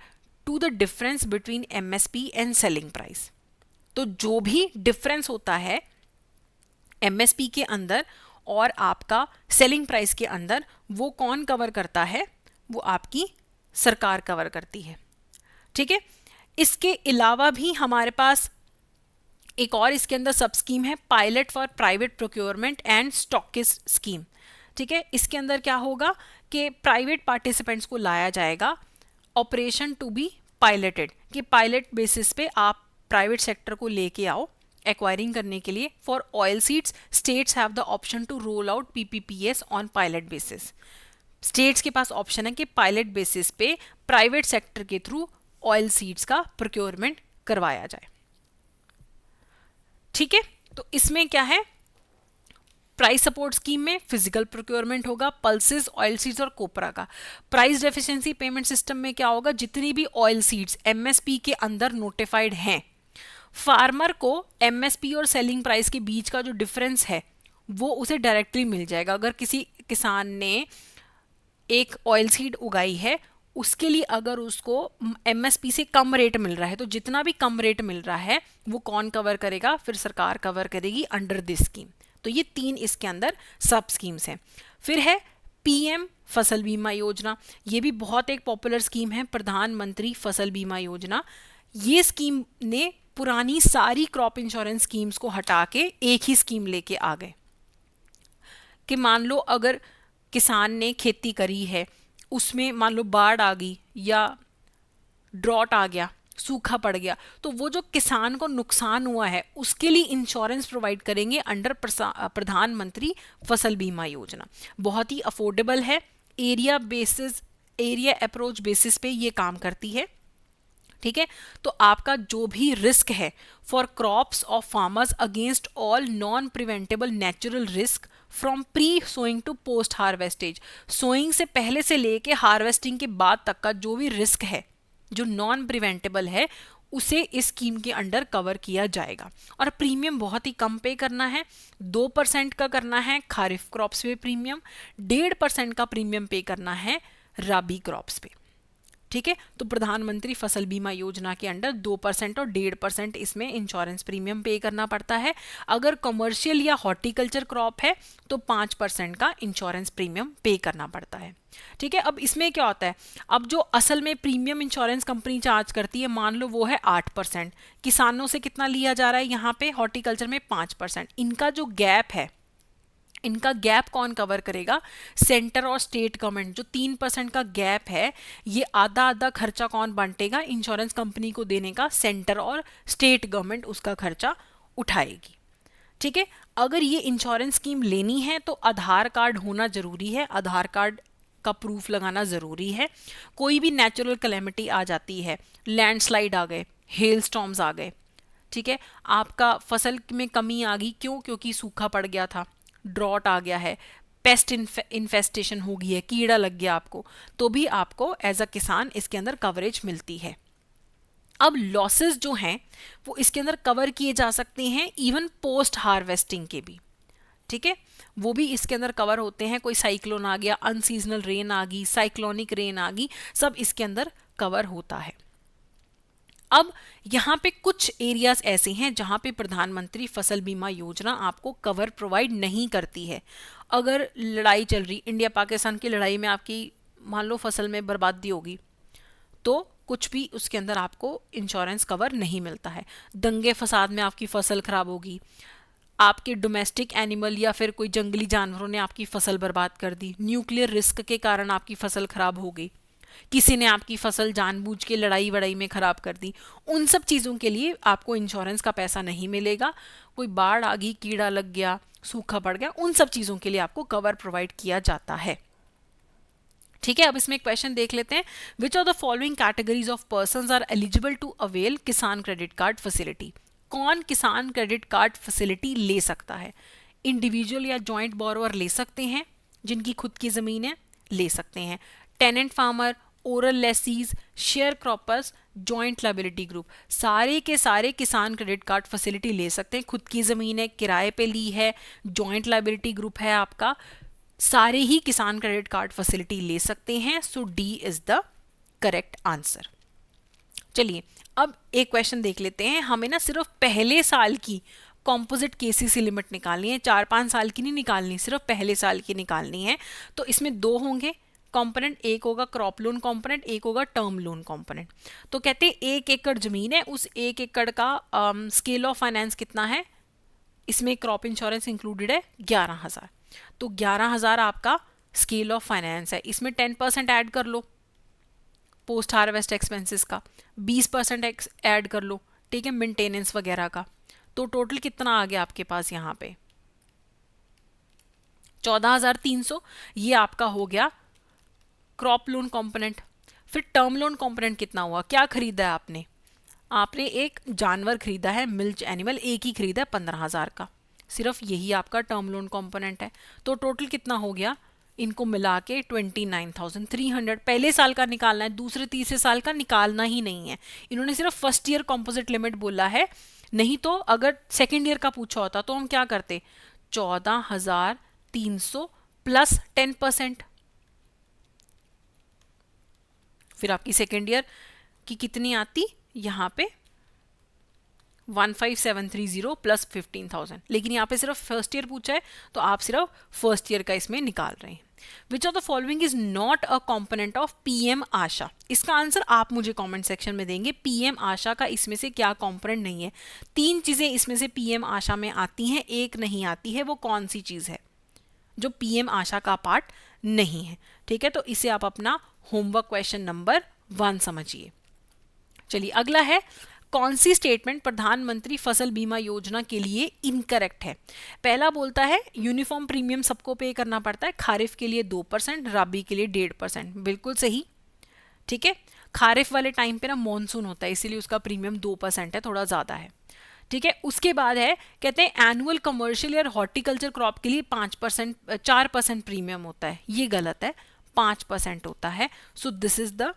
S1: to the difference between MSP and selling price. तो जो भी डिफरेंस होता है MSP के अंदर और आपका सेलिंग प्राइस के अंदर, वो कौन कवर करता है? वो आपकी सरकार कवर करती है। ठीक है। इसके अलावा भी हमारे पास एक और इसके अंदर सब स्कीम है, pilot for private procurement and stockist scheme. ठीक है। इसके अंदर क्या होगा कि प्राइवेट पार्टिसिपेंट्स को लाया जाएगा, ऑपरेशन टू बी पायलटेड, कि पायलट बेसिस पे आप प्राइवेट सेक्टर को लेके आओ एक्वायरिंग करने के लिए। For oil seeds states have the option to roll out PPPS on pilot basis. States के पास ऑप्शन है कि पायलट बेसिस पे प्राइवेट सेक्टर के थ्रू ऑयल सीड्स का प्रोक्योरमेंट करवाया जाए। ठीक है। तो इसमें क्या है? प्राइस सपोर्ट स्कीम में फिजिकल प्रोक्योरमेंट होगा, पल्सेस, ऑयल सीड्स और कोपरा का। प्राइस डेफिशिएंसी पेमेंट सिस्टम में क्या होगा? जितनी भी ऑयल सीड्स MSP के अंदर नोटिफाइड हैं, फार्मर को MSP और सेलिंग प्राइस के बीच का जो डिफरेंस है वो उसे डायरेक्टली मिल जाएगा। अगर किसी किसान ने एक ऑयल सीड उगाई है, उसके लिए अगर उसको एमएसपी से कम रेट मिल रहा है, तो जितना भी कम रेट मिल रहा है वो कौन कवर करेगा? फिर सरकार कवर करेगी अंडर दिस स्कीम। तो ये 3 इसके अंदर सब स्कीम्स हैं। फिर है पीएम फसल बीमा योजना, ये भी बहुत एक पॉपुलर स्कीम है, प्रधानमंत्री फसल बीमा योजना। ये स्कीम ने पुरानी सारी क्रॉप इंश्योरेंस स्कीम्स को हटा के एक ही स्कीम लेके आ गए कि मान लो अगर किसान ने खेती करी है, उसमें मान लो बाढ़ आ गई या ड्रॉट आ गया, सूखा पड़ गया, तो वो जो किसान को नुकसान हुआ है उसके लिए इंश्योरेंस प्रोवाइड करेंगे अंडर प्रधानमंत्री फसल बीमा योजना। बहुत ही अफोर्डेबल है, एरिया अप्रोच बेसिस पे ये काम करती है। ठीक है, तो आपका जो भी रिस्क है for crops of farmers against all non preventable natural risk from pre sowing to post harvest stage, sowing से पहले से लेके हार्वेस्टिंग के बाद तक का जो भी रिस्क है जो नॉन प्रिवेंटेबल है, उसे इस स्कीम के अंडर कवर किया जाएगा। और प्रीमियम बहुत ही कम पे करना है, 2% का करना है खारिफ क्रॉप्स पे प्रीमियम, 1.5% का प्रीमियम पे करना है राबी क्रॉप्स पे। ठीक है, तो प्रधानमंत्री फसल बीमा योजना के अंडर 2% और 1.5% इसमें इंश्योरेंस प्रीमियम पे करना पड़ता है। अगर कमर्शियल या हॉर्टिकल्चर क्रॉप है तो 5% का इंश्योरेंस प्रीमियम पे करना पड़ता है। ठीक है, अब इसमें क्या होता है, अब जो असल में प्रीमियम इंश्योरेंस कंपनी चार्ज करती है, मान लो वो है 8%, किसानों से कितना लिया जा रहा है यहाँ पे हॉर्टिकल्चर में 5%। इनका जो गैप है, इनका गैप कौन कवर करेगा? सेंटर और स्टेट गवर्नमेंट। जो 3% का गैप है, ये आधा आधा खर्चा कौन बांटेगा? इंश्योरेंस कंपनी को देने का सेंटर और स्टेट गवर्नमेंट उसका खर्चा उठाएगी। ठीक है, अगर ये इंश्योरेंस स्कीम लेनी है तो आधार कार्ड होना जरूरी है, आधार कार्ड का प्रूफ लगाना जरूरी है। कोई भी नेचुरल कैलेमिटी आ जाती है, लैंडस्लाइड आ गए, हेल स्टॉर्म्स आ गए, ठीक है, आपका फसल में कमी आ गई, क्यों? क्योंकि सूखा पड़ गया था, ड्रॉट आ गया है, पेस्ट इन्फेस्टेशन हो गई है, कीड़ा लग गया आपको, तो भी आपको एज अ किसान इसके अंदर कवरेज मिलती है। अब लॉसेस जो हैं वो इसके अंदर कवर किए जा सकते हैं इवन पोस्ट हार्वेस्टिंग के भी। ठीक है, वो भी इसके अंदर कवर होते हैं। कोई साइक्लोन आ गया, अनसीजनल रेन आ गई, साइक्लोनिक रेन आ गई, सब इसके अंदर कवर होता है। अब यहाँ पे कुछ एरियाज ऐसे हैं जहाँ पे प्रधानमंत्री फसल बीमा योजना आपको कवर प्रोवाइड नहीं करती है। अगर लड़ाई चल रही, इंडिया पाकिस्तान की लड़ाई में आपकी मान लो फसल में बर्बादी होगी, तो कुछ भी उसके अंदर आपको इंश्योरेंस कवर नहीं मिलता है। दंगे फसाद में आपकी फसल खराब होगी, आपके डोमेस्टिक एनिमल या फिर कोई जंगली जानवरों ने आपकी फसल बर्बाद कर दी, न्यूक्लियर रिस्क के कारण आपकी फसल खराब हो गई, किसी ने आपकी फसल जानबूझ के लड़ाई वड़ाई में खराब कर दी, उन सब चीज़ों के लिए आपको इंश्योरेंस का पैसा नहीं मिलेगा। कोई बाढ़ आ गई, कीड़ा लग गया, सूखा पड़ गया, उन सब चीज़ों के लिए आपको कवर प्रोवाइड किया जाता है। ठीक है, अब इसमें एक क्वेश्चन देख लेते हैं। Which of the following categories of persons are eligible to avail Kisan credit card facility? कौन किसान क्रेडिट कार्ड फैसिलिटी ले सकता है? इंडिविजुअल या जॉइंट बोरोवर ले सकते हैं, जिनकी खुद की ज़मीन है ले सकते हैं, tenant farmer, oral lessees, share croppers, joint liability group, सारे के सारे किसान क्रेडिट कार्ड फैसिलिटी ले सकते हैं। खुद की ज़मीन है, किराए पे ली है, जॉइंट लायबिलिटी ग्रुप है आपका, सारे ही किसान क्रेडिट कार्ड फैसिलिटी ले सकते हैं। So D is the correct answer. चलिए अब एक क्वेश्चन देख लेते हैं। हमें ना सिर्फ पहले साल की कॉम्पोजिट केसीसी लिमिट निकालनी है, 4-5 साल की नहीं निकालनी, सिर्फ पहले साल की निकालनी है। तो इसमें 2 होंगे कंपोनेंट, एक होगा क्रॉप लोन कंपोनेंट, एक होगा टर्म लोन कंपोनेंट। तो कहते हैं 1 एकड़ जमीन है, उस 1 एकड़ का स्केल ऑफ फाइनेंस कितना है? इसमें क्रॉप इंश्योरेंस इंक्लूडेड है 11,000, तो 11,000 आपका स्केल ऑफ फाइनेंस है। इसमें 10% ऐड कर लो पोस्ट हार्वेस्ट एक्सपेंसेस का, 20% ऐड कर लो, ठीक है, मेंटेनेंस वगैरह का, तो टोटल कितना आ गया आपके पास यहाँ पे? 14,300। ये आपका हो गया क्रॉप लोन कंपोनेंट। फिर टर्म लोन कंपोनेंट कितना हुआ? क्या खरीदा है आपने? आपने एक जानवर खरीदा है, मिल्च एनिमल, एक ही खरीदा है 15,000 का, सिर्फ यही आपका टर्म लोन कंपोनेंट है। तो टोटल कितना हो गया? इनको मिला के 29,300। पहले साल का निकालना है, दूसरे तीसरे साल का निकालना ही नहीं है। इन्होंने सिर्फ फर्स्ट ईयर कॉम्पोजिट लिमिट बोला है, नहीं तो अगर सेकेंड ईयर का पूछा होता तो हम क्या करते? 14,300 प्लस 10%, फिर आपकी सेकेंड ईयर की कितनी आती, यहाँ पे 15730 प्लस 15,000, लेकिन यहाँ पे सिर्फ फर्स्ट ईयर पूछा है तो आप सिर्फ फर्स्ट ईयर का इसमें निकाल रहे हैं। Which of the following is not a component of PM AASHA, इसका आंसर आप मुझे कमेंट सेक्शन में देंगे। पीएम आशा का इसमें से क्या कॉम्पोनेंट नहीं है? तीन चीजें इसमें से पीएम आशा में आती हैं, एक नहीं आती है, वो कौन सी चीज है जो पीएम आशा का पार्ट नहीं है? ठीक है, तो इसे आप अपना होमवर्क क्वेश्चन नंबर 1 समझिए। चलिए अगला है, कौन सी स्टेटमेंट प्रधानमंत्री फसल बीमा योजना के लिए इनकरेक्ट है? पहला बोलता है यूनिफॉर्म प्रीमियम सबको पे करना पड़ता है, खारिफ के लिए 2%, राबी के लिए 1.5%, बिल्कुल सही। ठीक है, खारिफ वाले टाइम पे ना मानसून होता है, इसीलिए उसका प्रीमियम 2% है, थोड़ा ज्यादा है। ठीक है, उसके बाद है, कहते हैं एनुअल कमर्शियल और हॉर्टिकल्चर क्रॉप के लिए 4% प्रीमियम होता है, ये गलत है, 5% होता है। So this is the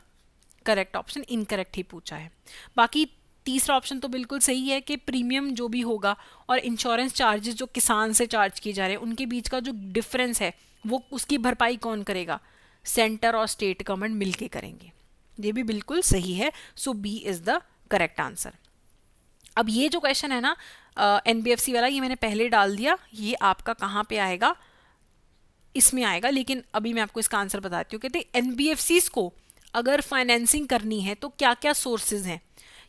S1: correct option, incorrect ही पूछा है। बाकी तीसरा ऑप्शन तो बिल्कुल सही है कि प्रीमियम जो भी होगा और इंश्योरेंस चार्जेस जो किसान से चार्ज किए जा रहे हैं उनके बीच का जो डिफरेंस है वो उसकी भरपाई कौन करेगा? सेंटर और स्टेट गवर्नमेंट मिलके करेंगे, ये भी बिल्कुल सही है। So B is the correct answer. अब ये जो क्वेश्चन है ना एनबीएफसी वाला, ये मैंने पहले डाल दिया, ये आपका कहाँ पे आएगा? इसमें आएगा, लेकिन अभी मैं आपको इसका आंसर बताती हूँ। कहते हैं एनबीएफसीज को अगर फाइनेंसिंग करनी है तो क्या क्या सोर्सेज हैं?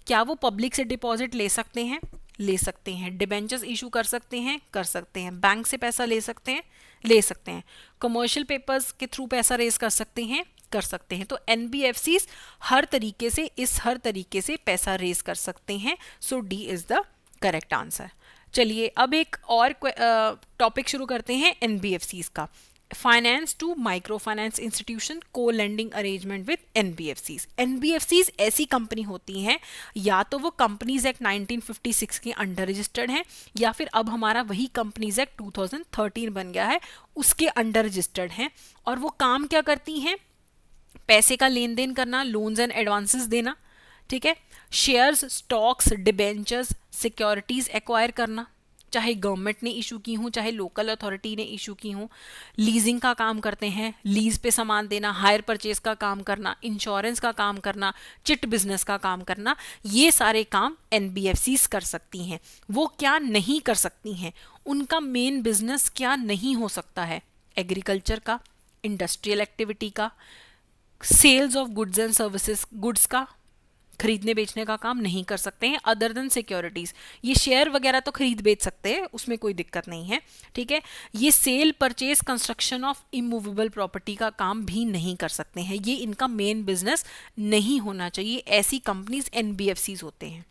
S1: क्या वो पब्लिक से डिपॉजिट ले सकते हैं? ले सकते हैं। डिबेंचर्स इशू कर सकते हैं? कर सकते हैं। बैंक से पैसा ले सकते हैं? ले सकते हैं। कमर्शियल पेपर्स के थ्रू पैसा रेज कर सकते हैं? कर सकते हैं। तो एनबीएफसीज हर तरीके से पैसा रेज कर सकते हैं। So D is the correct answer. चलिए अब एक और टॉपिक शुरू करते हैं एनबीएफसीज का। Finance to micro finance institution को lending arrangement with NBFCs. NBFCs ऐसी कंपनी होती हैं, या तो वो कंपनीज एक्ट 1956 के अंडर रजिस्टर्ड हैं, या फिर अब हमारा वही कंपनीज एक्ट 2013 बन गया है उसके अंडर रजिस्टर्ड हैं। और वो काम क्या करती हैं? पैसे का लेन देन करना, लोन्स एंड एडवांसेस देना, ठीक है, shares, stocks, debentures, securities acquire करना, चाहे गवर्नमेंट ने इशू की हूँ चाहे लोकल अथॉरिटी ने इशू की हूँ। लीजिंग का काम करते हैं, लीज पे सामान देना, हायर परचेज का काम करना, इंश्योरेंस का काम करना, चिट बिजनेस का काम करना, ये सारे काम एनबीएफसीज कर सकती हैं। वो क्या नहीं कर सकती हैं? उनका मेन बिजनेस क्या नहीं हो सकता है? एग्रीकल्चर का, इंडस्ट्रियल एक्टिविटी का, sales of goods and services, goods का खरीदने बेचने का काम नहीं कर सकते हैं, अदर देन सिक्योरिटीज। ये शेयर वगैरह तो खरीद बेच सकते हैं, उसमें कोई दिक्कत नहीं है। ठीक है, ये sale, purchase, construction of immovable property का काम भी नहीं कर सकते हैं, ये इनका मेन बिजनेस नहीं होना चाहिए। ऐसी कंपनीज एनबीएफसीज होते हैं।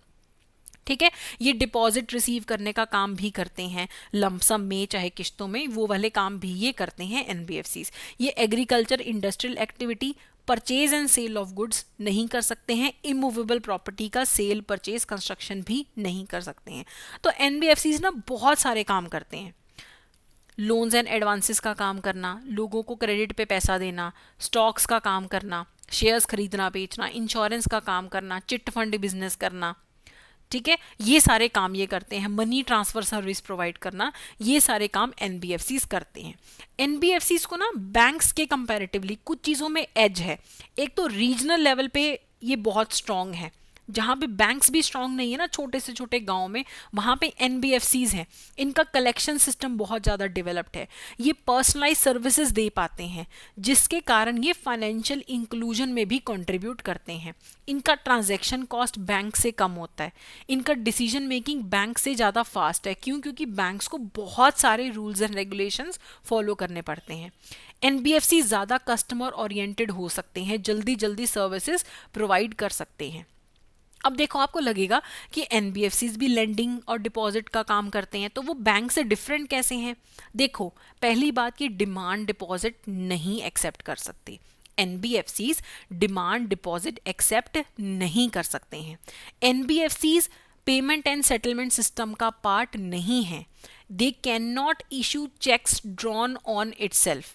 S1: ठीक है, ये डिपॉजिट रिसीव करने का काम भी करते हैं, लमसम में चाहे किश्तों में, वो वाले काम भी ये करते हैं एनबीएफसीज। ये agriculture, industrial activity, purchase and sale of goods नहीं कर सकते हैं, इमूवेबल प्रॉपर्टी का सेल, परचेज, कंस्ट्रक्शन भी नहीं कर सकते हैं। तो एनबीएफसीज ना बहुत सारे काम करते हैं। लोन्स एंड एडवांसेस का काम करना, लोगों को क्रेडिट पे पैसा देना, स्टॉक्स का काम करना, शेयर्स खरीदना बेचना, इंश्योरेंस का काम करना, चिट फंड बिजनेस करना, ठीक है, ये सारे काम ये करते हैं। मनी ट्रांसफर सर्विस प्रोवाइड करना, ये सारे काम एनबीएफसीज करते हैं। एनबीएफसीज को ना बैंक्स के कंपैरेटिवली कुछ चीज़ों में एज है। एक तो रीजनल लेवल पे ये बहुत स्ट्रांग है, जहाँ पे बैंक्स भी स्ट्रांग नहीं है ना, छोटे से छोटे गांव में, वहाँ पे एनबीएफसीज हैं। इनका कलेक्शन सिस्टम बहुत ज़्यादा डेवलप्ड है, ये पर्सनलाइज सर्विसेज दे पाते हैं, जिसके कारण ये फाइनेंशियल इंक्लूजन में भी कंट्रीब्यूट करते हैं। इनका ट्रांजैक्शन कॉस्ट बैंक से कम होता है, इनका डिसीजन मेकिंग बैंक से ज़्यादा फास्ट है। क्यों? क्योंकि बैंक्स को बहुत सारे रूल्स एंड रेगुलेशंस फॉलो करने पड़ते हैं। एनबीएफसी ज़्यादा कस्टमर ओरिएंटेड हो सकते हैं, जल्दी जल्दी सर्विसेज प्रोवाइड कर सकते हैं। अब देखो, आपको लगेगा कि एनबीएफसीज भी लेंडिंग और डिपॉजिट का काम करते हैं, तो वो बैंक से डिफरेंट कैसे हैं? देखो, पहली बात कि डिमांड डिपॉजिट नहीं एक्सेप्ट कर सकते। एनबीएफसीज डिमांड डिपॉजिट एक्सेप्ट नहीं कर सकते हैं। NBFCs payment and settlement system का पार्ट नहीं है। They can not issue cheques drawn on itself.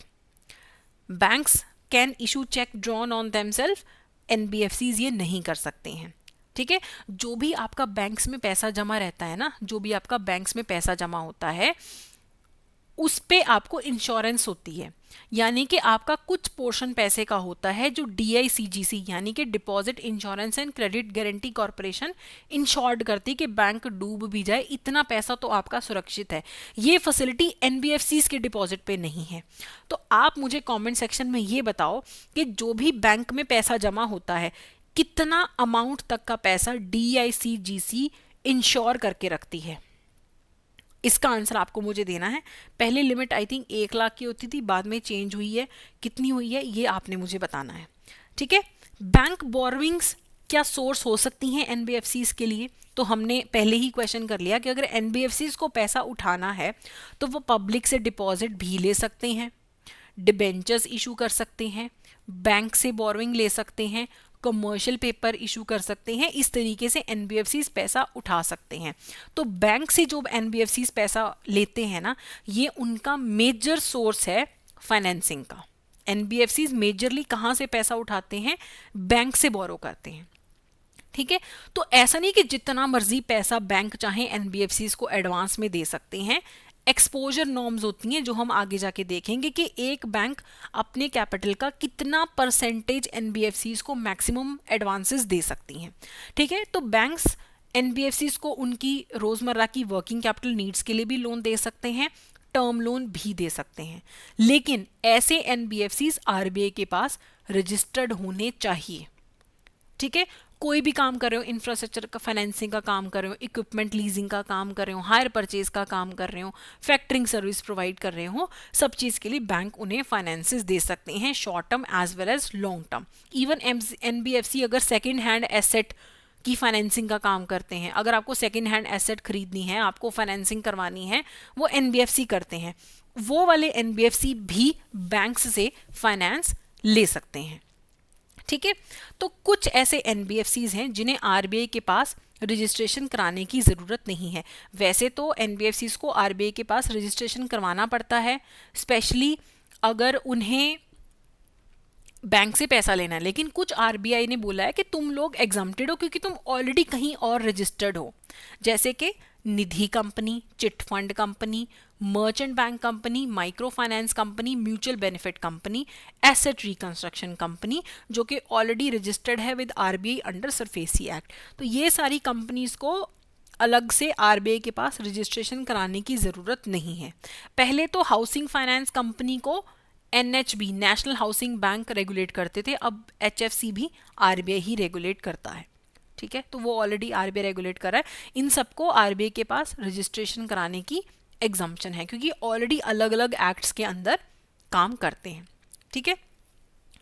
S1: Banks can issue cheque drawn on themselves, NBFCs ये नहीं कर सकते हैं। ठीक है, जो भी आपका बैंक्स में पैसा जमा रहता है ना, जो भी आपका बैंक्स में पैसा जमा होता है, उस पे आपको इंश्योरेंस होती है। यानी कि आपका कुछ पोर्शन पैसे का होता है जो DICGC यानी कि deposit insurance and credit guarantee corporation insured करती कि बैंक डूब भी जाए इतना पैसा तो आपका सुरक्षित है। ये फैसिलिटी NBFCs के डिपॉजिट पे नहीं है। तो आप मुझे कमेंट सेक्शन में ये बताओ कि जो भी बैंक में पैसा जमा होता है कितना अमाउंट तक का पैसा DICGC इंश्योर करके रखती है। इसका आंसर आपको मुझे देना है। पहले लिमिट आई थिंक 1 लाख की होती थी, बाद में चेंज हुई है, कितनी हुई है ये आपने मुझे बताना है। ठीक है, बैंक बोरोइंग्स क्या सोर्स हो सकती हैं NBFCs के लिए? तो हमने पहले ही क्वेश्चन कर लिया कि अगर NBFCs को पैसा उठाना है तो वो पब्लिक से डिपॉजिट भी ले सकते हैं, डिबेंचर्स इशू कर सकते हैं, बैंक से बोरोइंग ले सकते हैं, कमर्शियल पेपर इशू कर सकते हैं। इस तरीके से NBFCs पैसा उठा सकते हैं। तो बैंक से जो NBFCs पैसा लेते हैं ना, ये उनका मेजर सोर्स है फाइनेंसिंग का। NBFCs मेजरली कहाँ से पैसा उठाते हैं? बैंक से बोरो करते हैं। ठीक है, तो ऐसा नहीं कि जितना मर्जी पैसा बैंक चाहे NBFCs को एडवांस में दे सकते हैं। एक्सपोजर नॉर्म्स होती हैं जो हम आगे जाके देखेंगे कि एक बैंक अपने कैपिटल का कितना परसेंटेज NBFCs को मैक्सिमम एडवांसेस दे सकती हैं। ठीक है, तो बैंक्स NBFCs को उनकी रोजमर्रा की वर्किंग कैपिटल नीड्स के लिए भी लोन दे सकते हैं, टर्म लोन भी दे सकते हैं, लेकिन ऐसे NBFCs RBI के पास रजिस्टर्ड होने चाहिए। ठीक है, कोई भी काम कर रहे हो, इंफ्रास्ट्रक्चर का फाइनेंसिंग का काम कर रहे हो, इक्विपमेंट लीजिंग का काम कर रहे हो, हायर परचेज का काम कर रहे हो, फैक्टरिंग सर्विस प्रोवाइड कर रहे हो, सब चीज़ के लिए बैंक उन्हें फाइनेंसेस दे सकते हैं, short term as well as long term. Even NBFC अगर सेकेंड हैंड एसेट की फाइनेंसिंग का काम करते हैं, अगर आपको सेकेंड हैंड एसेट खरीदनी है, आपको फाइनेंसिंग करवानी है, वो NBFC करते हैं। वो वाले NBFC भी बैंक्स से फाइनेंस ले सकते हैं। ठीक है, तो कुछ ऐसे NBFCs हैं जिन्हें RBI के पास रजिस्ट्रेशन कराने की ज़रूरत नहीं है। वैसे तो NBFCs को RBI के पास रजिस्ट्रेशन करवाना पड़ता है, स्पेशली अगर उन्हें बैंक से पैसा लेना है, लेकिन कुछ RBI ने बोला है कि तुम लोग एग्जम्प्टेड हो क्योंकि तुम ऑलरेडी कहीं और रजिस्टर्ड हो, जैसे कि Nidhi company, chit fund company, merchant bank company, micro finance company, mutual benefit company, asset reconstruction company, जो कि ऑलरेडी रजिस्टर्ड है with RBI under SARFAESI act. तो ये सारी कंपनीज को अलग से RBI के पास रजिस्ट्रेशन कराने की ज़रूरत नहीं है। पहले तो हाउसिंग फाइनेंस कंपनी को NHB national housing bank regulate करते थे, अब HFC भी RBI ही रेगुलेट करता है। ठीक है, तो वो ऑलरेडी RBI रेगुलेट कर रहा है। इन सबको RBI के पास रजिस्ट्रेशन कराने की एग्जम्पशन है क्योंकि ऑलरेडी अलग अलग एक्ट्स के अंदर काम करते हैं। ठीक है,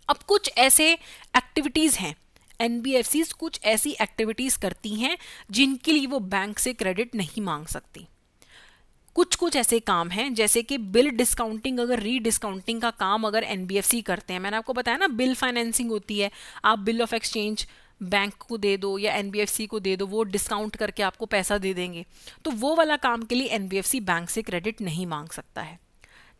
S1: अब कुछ ऐसे एक्टिविटीज़ हैं, NBFCs कुछ ऐसी एक्टिविटीज़ करती हैं जिनके लिए वो बैंक से क्रेडिट नहीं मांग सकती। कुछ ऐसे काम हैं जैसे कि बिल डिस्काउंटिंग, अगर रीडिस्काउंटिंग का काम अगर NBFC करते हैं, मैंने आपको बताया ना बिल फाइनेंसिंग होती है, आप बिल ऑफ एक्सचेंज बैंक को दे दो या NBFC को दे दो, वो डिस्काउंट करके आपको पैसा दे देंगे, तो वो वाला काम के लिए NBFC बैंक से क्रेडिट नहीं मांग सकता है।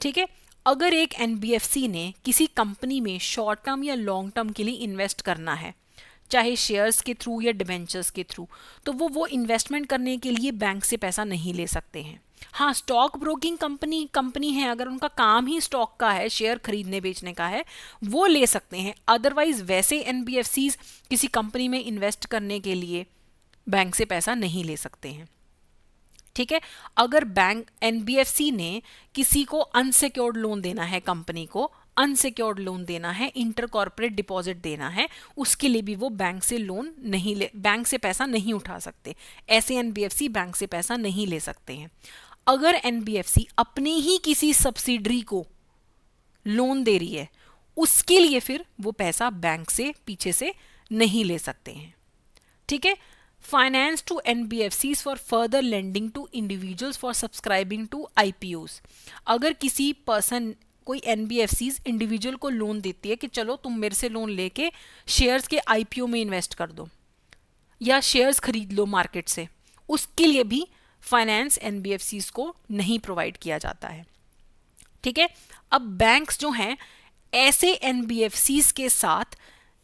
S1: ठीक है, अगर एक NBFC ने किसी कंपनी में शॉर्ट टर्म या लॉन्ग टर्म के लिए इन्वेस्ट करना है, चाहे शेयर्स के थ्रू या डिबेंचर्स के थ्रू, तो वो इन्वेस्टमेंट करने के लिए बैंक से पैसा नहीं ले सकते हैं। हाँ, स्टॉक ब्रोकिंग कंपनी है, अगर उनका काम ही स्टॉक का है, शेयर खरीदने बेचने का है, वो ले सकते हैं। अदरवाइज वैसे NBFCs किसी कंपनी में इन्वेस्ट करने के लिए बैंक से पैसा नहीं ले सकते हैं। ठीक है, अगर बैंक NBFC ने किसी को अनसिक्योर्ड लोन देना है, कंपनी को अनसिक्योर्ड लोन देना है, इंटर कॉर्पोरेट डिपॉजिट देना है, उसके लिए भी वो बैंक से लोन नहीं ले, बैंक से पैसा नहीं उठा सकते। ऐसे NBFC बैंक से पैसा नहीं ले सकते हैं। अगर NBFC अपने ही किसी सब्सिडरी को लोन दे रही है, उसके लिए फिर वो पैसा बैंक से पीछे से नहीं ले सकते हैं। ठीक है, finance to NBFCs for further lending to individuals for subscribing to IPOs। अगर किसी पर्सन, कोई NBFCs इंडिविजुअल को लोन देती है कि चलो तुम मेरे से लोन लेके शेयर्स के IPO में इन्वेस्ट कर दो या शेयर्स खरीद लो मार्केट से, उसके लिए भी फाइनेंस NBFCs को नहीं प्रोवाइड किया जाता है। ठीक है, अब बैंक्स जो हैं ऐसे NBFCs के साथ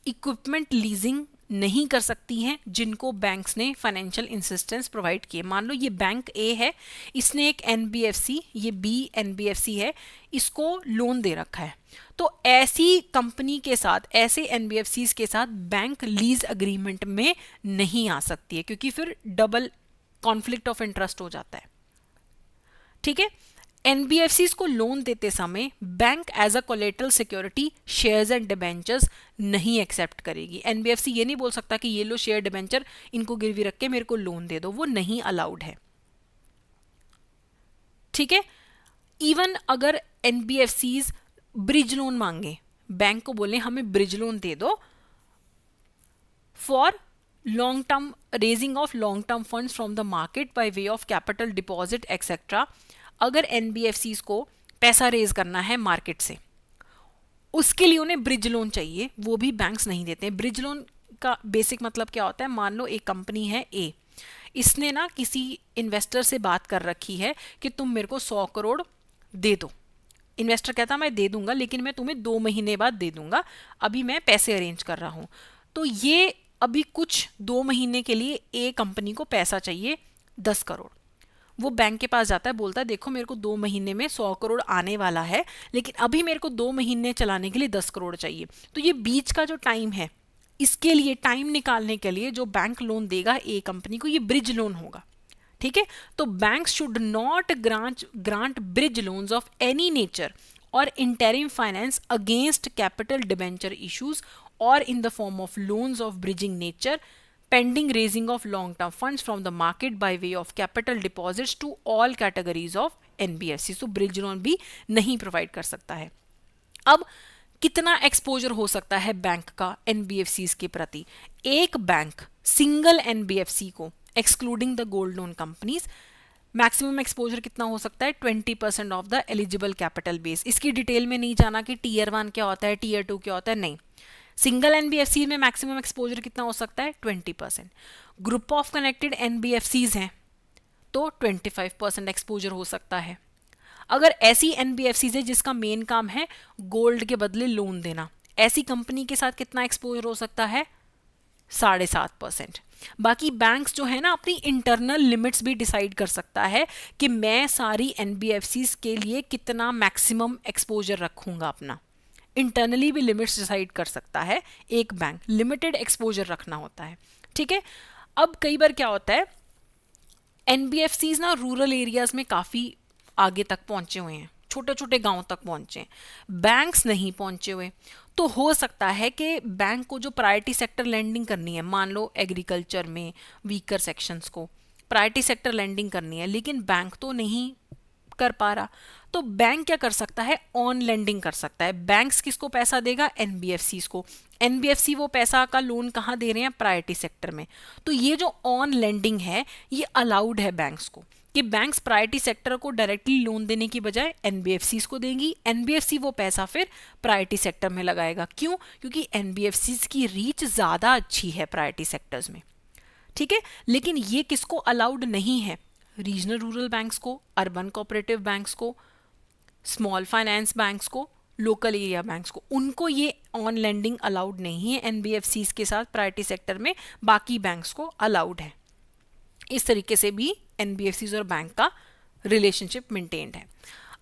S1: इक्विपमेंट लीजिंग नहीं कर सकती हैं जिनको बैंक्स ने फाइनेंशियल असिस्टेंस प्रोवाइड किए। मान लो ये बैंक ए है, इसने एक एनबीएफसी, ये बी एनबीएफसी है, इसको लोन दे रखा है, तो ऐसी कंपनी के साथ, ऐसे एनबीएफसीज के साथ बैंक लीज अग्रीमेंट में नहीं आ सकती है, क्योंकि फिर डबल कॉन्फ्लिक्ट ऑफ इंटरेस्ट हो जाता है। ठीक है, एनबीएफसीज को लोन देते समय bank as a collateral security shares and debentures नहीं एक्सेप्ट करेगी। एनबीएफसी ये नहीं बोल सकता कि ये लो शेयर डिबेंचर, इनको गिरवी रख के मेरे को लोन दे दो, वो नहीं अलाउड है। ठीक है, इवन अगर एनबीएफसीज ब्रिज लोन मांगे, बैंक को बोले हमें ब्रिज लोन दे दो for long term raising of long term funds from the market by way of capital deposit etcetera, अगर एनबीएफसीज को पैसा रेज करना है मार्केट से, उसके लिए उन्हें ब्रिज लोन चाहिए, वो भी बैंक्स नहीं देते हैं। ब्रिज लोन का बेसिक मतलब क्या होता है, मान लो एक कंपनी है ए, इसने ना किसी इन्वेस्टर से बात कर रखी है कि तुम मेरे को 100 करोड़ दे दो। इन्वेस्टर कहता मैं दे दूंगा, लेकिन मैं तुम्हें 2 महीने बाद दे दूंगा, अभी मैं पैसे अरेंज कर रहा हूं। तो ये अभी कुछ 2 महीने के लिए ए कंपनी को पैसा चाहिए 10 करोड़। वो बैंक के पास जाता है, बोलता है देखो मेरे को 2 महीने में 100 करोड़ आने वाला है, लेकिन अभी मेरे को 2 महीने चलाने के लिए 10 करोड़ चाहिए। तो ये बीच का जो टाइम है, इसके लिए टाइम निकालने के लिए जो बैंक लोन देगा ए कंपनी को, ये ब्रिज लोन होगा। ठीक है, तो bank should not grant bridge loans of any nature और interim finance against capital debenture issues और in the form of loans of bridging nature pending raising of long-term funds from the market by way of capital deposits to all categories of NBFC। तो bridge loan भी नहीं provide कर सकता है। अब कितना exposure हो सकता है बैंक का एनबीएफसीज के प्रति? एक बैंक सिंगल एनबीएफसी को excluding the gold loan companies maximum exposure कितना हो सकता है? 20% of the eligible capital base. इसकी डिटेल में नहीं जाना कि टीयर 1 क्या होता है, टीयर 2 क्या होता है, नहीं। सिंगल एनबीएफसी में मैक्सिमम एक्सपोजर कितना हो सकता है? 20%। ग्रुप ऑफ कनेक्टेड एनबीएफसीज हैं तो 25% एक्सपोजर हो सकता है। अगर ऐसी एनबीएफसीज है जिसका मेन काम है गोल्ड के बदले लोन देना, ऐसी कंपनी के साथ कितना एक्सपोजर हो सकता है? 7.5%। बाकी बैंक्स जो है ना, अपनी इंटरनल लिमिट्स भी डिसाइड कर सकता है कि मैं सारी एनबीएफसीज के लिए कितना मैक्सिमम एक्सपोजर रखूंगा अपना। इंटरनली भी लिमिट्स डिसाइड कर सकता है एक बैंक, लिमिटेड एक्सपोजर रखना होता है। ठीक है, अब कई बार क्या होता है, एनबीएफसीज ना रूरल एरियाज में काफ़ी आगे तक पहुंचे हुए हैं, छोटे छोटे गांव तक पहुंचे हैं, बैंक्स नहीं पहुंचे हुए। तो हो सकता है कि बैंक को जो प्रायोरिटी सेक्टर लैंडिंग करनी है, मान लो एग्रीकल्चर में वीकर सेक्शंस को प्रायोरिटी सेक्टर लैंडिंग करनी है, लेकिन बैंक तो नहीं कर पा रहा, तो बैंक क्या कर सकता है? ऑन लेंडिंग कर सकता है। बैंक्स किसको पैसा देगा? एनबीएफसीज को। एनबीएफसी वो पैसा का लोन कहाँ दे रहे हैं? प्रायोरिटी सेक्टर में। तो ये जो ऑन लेंडिंग है ये अलाउड है बैंक्स को, कि बैंक्स प्रायोरिटी सेक्टर को डायरेक्टली लोन देने की बजाय एनबीएफसीज को देंगी, एनबीएफसी वो पैसा फिर प्रायोरिटी सेक्टर में लगाएगा। क्यों? क्योंकि एनबीएफसीज की रीच ज़्यादा अच्छी है प्रायोरिटी सेक्टर्स में। ठीक है, लेकिन ये किसको अलाउड नहीं है? रीजनल रूरल बैंक्स को, अर्बन कोऑपरेटिव बैंक्स को, स्मॉल फाइनेंस बैंक्स को, लोकल एरिया बैंक्स को, उनको ये ऑन लेंडिंग अलाउड नहीं है एनबीएफसीज के साथ प्रायोरिटी सेक्टर में, बाकी बैंक्स को अलाउड है। इस तरीके से भी एनबीएफसीज और बैंक का रिलेशनशिप मेंटेन्ड है।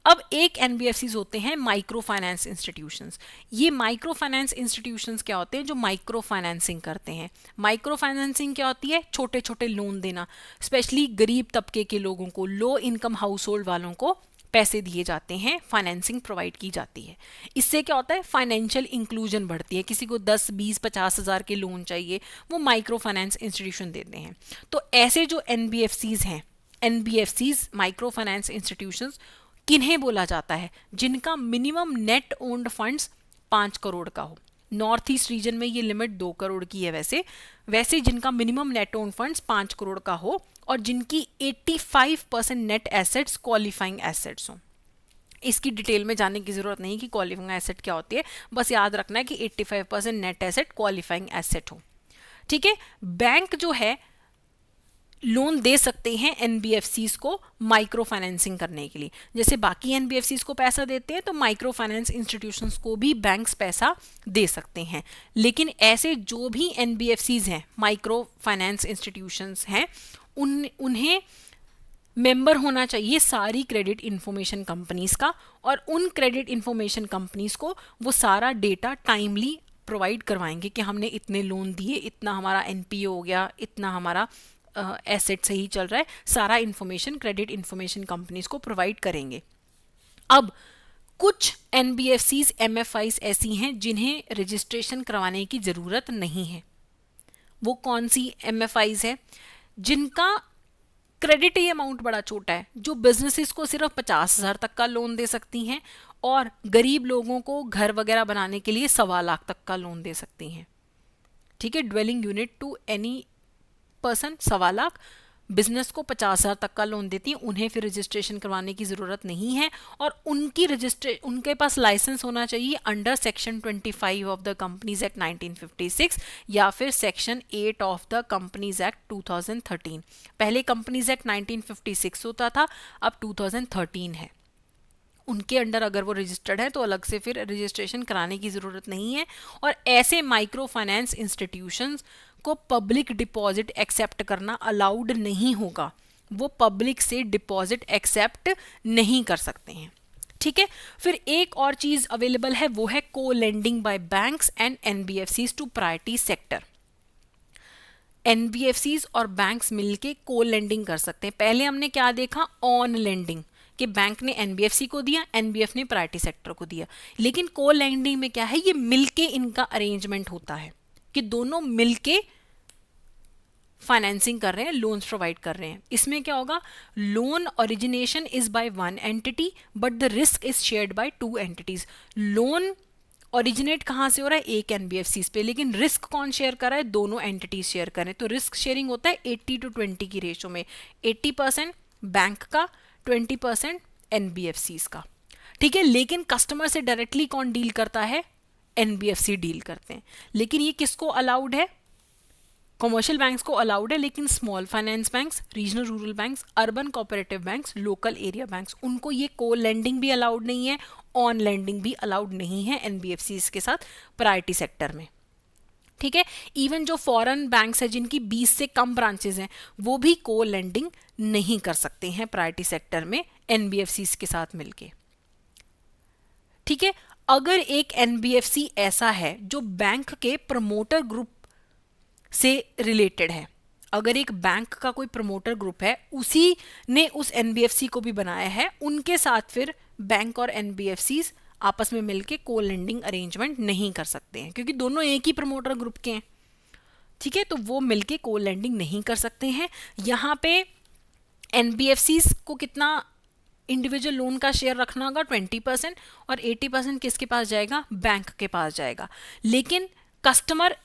S1: अब एक एनबीएफसीज होते हैं माइक्रो फाइनेंस इंस्टीट्यूशंस। ये माइक्रो फाइनेंस इंस्टीट्यूशंस क्या होते हैं? जो माइक्रो फाइनेंसिंग करते हैं। माइक्रो फाइनेंसिंग क्या होती है? छोटे छोटे लोन देना, स्पेशली गरीब तबके के लोगों को, लो इनकम हाउस होल्ड वालों को पैसे दिए जाते हैं, फाइनेंसिंग प्रोवाइड की जाती है। इससे क्या होता है? फाइनेंशियल इंक्लूजन बढ़ती है। किसी को 10, 20, 50 हज़ार के लोन चाहिए, वो माइक्रो फाइनेंस इंस्टीट्यूशन देते हैं। तो ऐसे जो एनबीएफसीज हैं, एनबीएफसीज माइक्रो फाइनेंस इंस्टीट्यूशंस किन्हें बोला जाता है? जिनका minimum net owned funds 5 crore का हो। नॉर्थ ईस्ट रीजन में ये लिमिट 2 करोड़ की है वैसे जिनका minimum net owned funds 5 crore का हो और जिनकी 85% नेट एसेट्स क्वालिफाइंग एसेट्स हों। इसकी डिटेल में जाने की जरूरत नहीं कि क्वालिफाइंग एसेट क्या होती है, बस याद रखना है कि 85% नेट एसेट क्वालिफाइंग एसेट हो। ठीक है, बैंक जो है लोन दे सकते हैं एनबीएफसीज को माइक्रो फाइनेंसिंग करने के लिए। जैसे बाकी एनबीएफसीज को पैसा देते हैं तो माइक्रो फाइनेंस इंस्टीट्यूशंस को भी बैंक्स पैसा दे सकते हैं। लेकिन ऐसे जो भी एनबीएफसीज हैं, माइक्रो फाइनेंस इंस्टीट्यूशंस हैं, उन्हें मेंबर होना चाहिए सारी क्रेडिट इंफॉर्मेशन कंपनीज का, और उन क्रेडिट इंफॉर्मेशन कंपनीज को वो सारा डेटा टाइमली प्रोवाइड करवाएंगे कि हमने इतने लोन दिए, इतना हमारा एनपीए हो गया, इतना हमारा एसेट सही चल रहा है, सारा इंफॉर्मेशन क्रेडिट इंफॉर्मेशन कंपनीज को प्रोवाइड करेंगे। अब कुछ एनबीएफसीज एमएफआईज ऐसी हैं जिन्हें रजिस्ट्रेशन करवाने की ज़रूरत नहीं है। वो कौन सी एमएफआईज है? जिनका क्रेडिट ये अमाउंट बड़ा छोटा है, जो बिजनेसेस को सिर्फ 50,000 तक का लोन दे सकती हैं और गरीब लोगों को घर वगैरह बनाने के लिए 1.25 लाख तक का लोन दे सकती हैं। ठीक है, dwelling unit to any person 1.25 lakh, business को 50,000 तक का लोन देती है, उन्हें फिर रजिस्ट्रेशन करवाने की ज़रूरत नहीं है। और उनके पास लाइसेंस होना चाहिए under section 25 of the companies act 1956 या फिर section 8 of the companies act 2013। पहले कंपनीज एक्ट 1956 होता था, अब 2013 है। उनके अंडर अगर वो रजिस्टर्ड है तो अलग से फिर रजिस्ट्रेशन कराने की ज़रूरत नहीं है। और ऐसे माइक्रो फाइनेंस इंस्टीट्यूशंस को पब्लिक डिपॉजिट एक्सेप्ट करना अलाउड नहीं होगा, वो पब्लिक से डिपॉजिट एक्सेप्ट नहीं कर सकते हैं। ठीक है, फिर एक और चीज़ अवेलेबल है, वो है को lending by banks and NBFCs to priority sector. NBFCs और बैंक्स मिलके को लेंडिंग कर सकते हैं। पहले हमने क्या देखा, ऑन लेंडिंग, कि बैंक ने एनबीएफसी को दिया, एनबीएफ ने प्रायोरिटी सेक्टर को दिया। लेकिन को लेंडिंग में क्या है, ये मिलके इनका अरेंजमेंट होता है कि दोनों मिलके फाइनेंसिंग कर रहे हैं, लोन्स प्रोवाइड कर रहे हैं। इसमें क्या होगा, loan origination is by one entity but the risk is shared by 2 entities. Loan originate कहाँ से हो रहा है, एक एनबीएफसी पे, लेकिन रिस्क कौन शेयर कर रहा है, दोनों एंटिटीज शेयर कर रहे हैं। तो रिस्क शेयरिंग होता है 80-20 की रेशो में, 80% बैंक का, 20% एनबीएफसीज का। ठीक है, लेकिन कस्टमर से डायरेक्टली कौन डील करता है, एनबीएफसी डील करते हैं। लेकिन ये किसको अलाउड है, कमर्शियल बैंक्स को अलाउड है, लेकिन small finance banks, regional rural banks, urban cooperative banks, local area banks, उनको ये को लेंडिंग भी अलाउड नहीं है, ऑन लेंडिंग भी अलाउड नहीं है एनबीएफसीज के साथ प्रायोरिटी सेक्टर में। ठीक है, इवन जो फॉरेन बैंक्स है जिनकी 20 से कम ब्रांचेस हैं, वो भी को लेंडिंग नहीं कर सकते हैं प्रायोरिटी सेक्टर में एनबीएफसीज के साथ मिलके। ठीक है, अगर एक एनबीएफसी ऐसा है जो बैंक के प्रमोटर ग्रुप से रिलेटेड है, अगर एक बैंक का कोई प्रमोटर ग्रुप है, उसी ने उस एनबीएफसी को भी बनाया है, उनके साथ फिर बैंक और एनबीएफसीज आपस में मिलके को लेंडिंग अरेंजमेंट नहीं कर सकते हैं, क्योंकि दोनों एक ही प्रमोटर ग्रुप के हैं। ठीक है, तो वो मिलके को लेंडिंग नहीं कर सकते हैं। यहाँ पे एनबीएफसीज को कितना इंडिविजुअल लोन का शेयर रखना होगा, 20%, और 80% किसके पास जाएगा, बैंक के पास जाएगा। लेकिन कस्टमर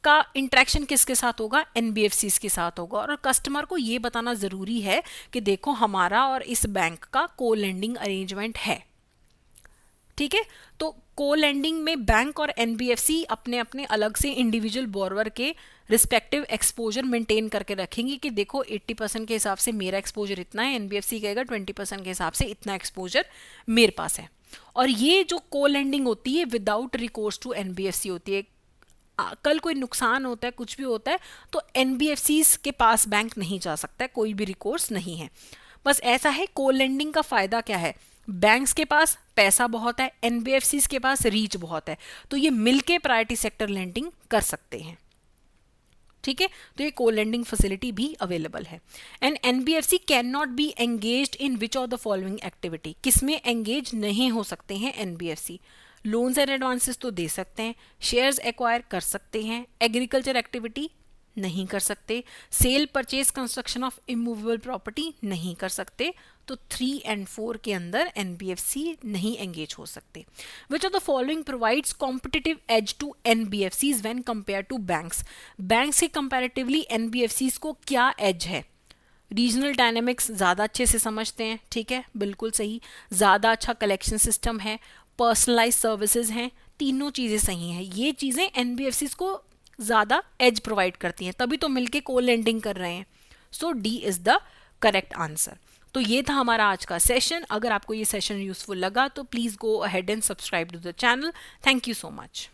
S1: का इंटरेक्शन किसके साथ होगा, एनबीएफसीज के साथ होगा। और कस्टमर को ये बताना ज़रूरी है कि देखो हमारा और इस बैंक का को लेंडिंग अरेंजमेंट है। ठीक है, तो को लेंडिंग में बैंक और एनबीएफसी अपने अपने अलग से इंडिविजुअल बोरोवर के रिस्पेक्टिव एक्सपोजर मेंटेन करके रखेंगे कि देखो 80% के हिसाब से मेरा एक्सपोजर इतना है, एनबीएफसी कहेगा 20% के हिसाब से इतना एक्सपोजर मेरे पास है। और ये जो को लेंडिंग होती है विदाउट रिकोर्स टू एनबीएफसी होती है। कल कोई नुकसान होता है, कुछ भी होता है, तो एनबीएफसीज के पास बैंक नहीं जा सकता है, कोई भी रिकोर्स नहीं है। बस ऐसा है, को लेंडिंग का फायदा क्या है, बैंक्स के पास पैसा बहुत है, एनबीएफसीज के पास रीच बहुत है, तो ये मिलके प्रायोरिटी सेक्टर लेंडिंग कर सकते हैं। ठीक है, तो ये को लेंडिंग फैसिलिटी भी अवेलेबल है। And NBFC can not be engaged in which of the following activity, किसमें एंगेज नहीं हो सकते हैं एनबीएफसी, लोन्स एंड एडवांसेस तो दे सकते हैं, शेयर्स एक्वायर कर सकते हैं, एग्रीकल्चर एक्टिविटी नहीं कर सकते, cell purchase construction of immovable property नहीं कर सकते। तो 3 और 4 के अंदर एनबीएफसी नहीं एंगेज हो सकते। Which of the following provides competitive edge to NBFCs when compare to banks, banks के कंपैरेटिवली एनबीएफसीज को क्या एज है, रीजनल डायनेमिक्स ज़्यादा अच्छे से समझते हैं। ठीक है, बिल्कुल सही, ज़्यादा अच्छा कलेक्शन सिस्टम है, पर्सनलाइज सर्विसेज हैं, तीनों चीज़ें सही हैं। ये चीज़ें एनबीएफसीज को ज़्यादा एज प्रोवाइड करती हैं, तभी तो मिलके को लेंडिंग कर रहे हैं। So D is the correct answer. तो ये था हमारा आज का सेशन। अगर आपको ये सेशन यूजफुल लगा तो please go ahead and subscribe to the channel. Thank you so much.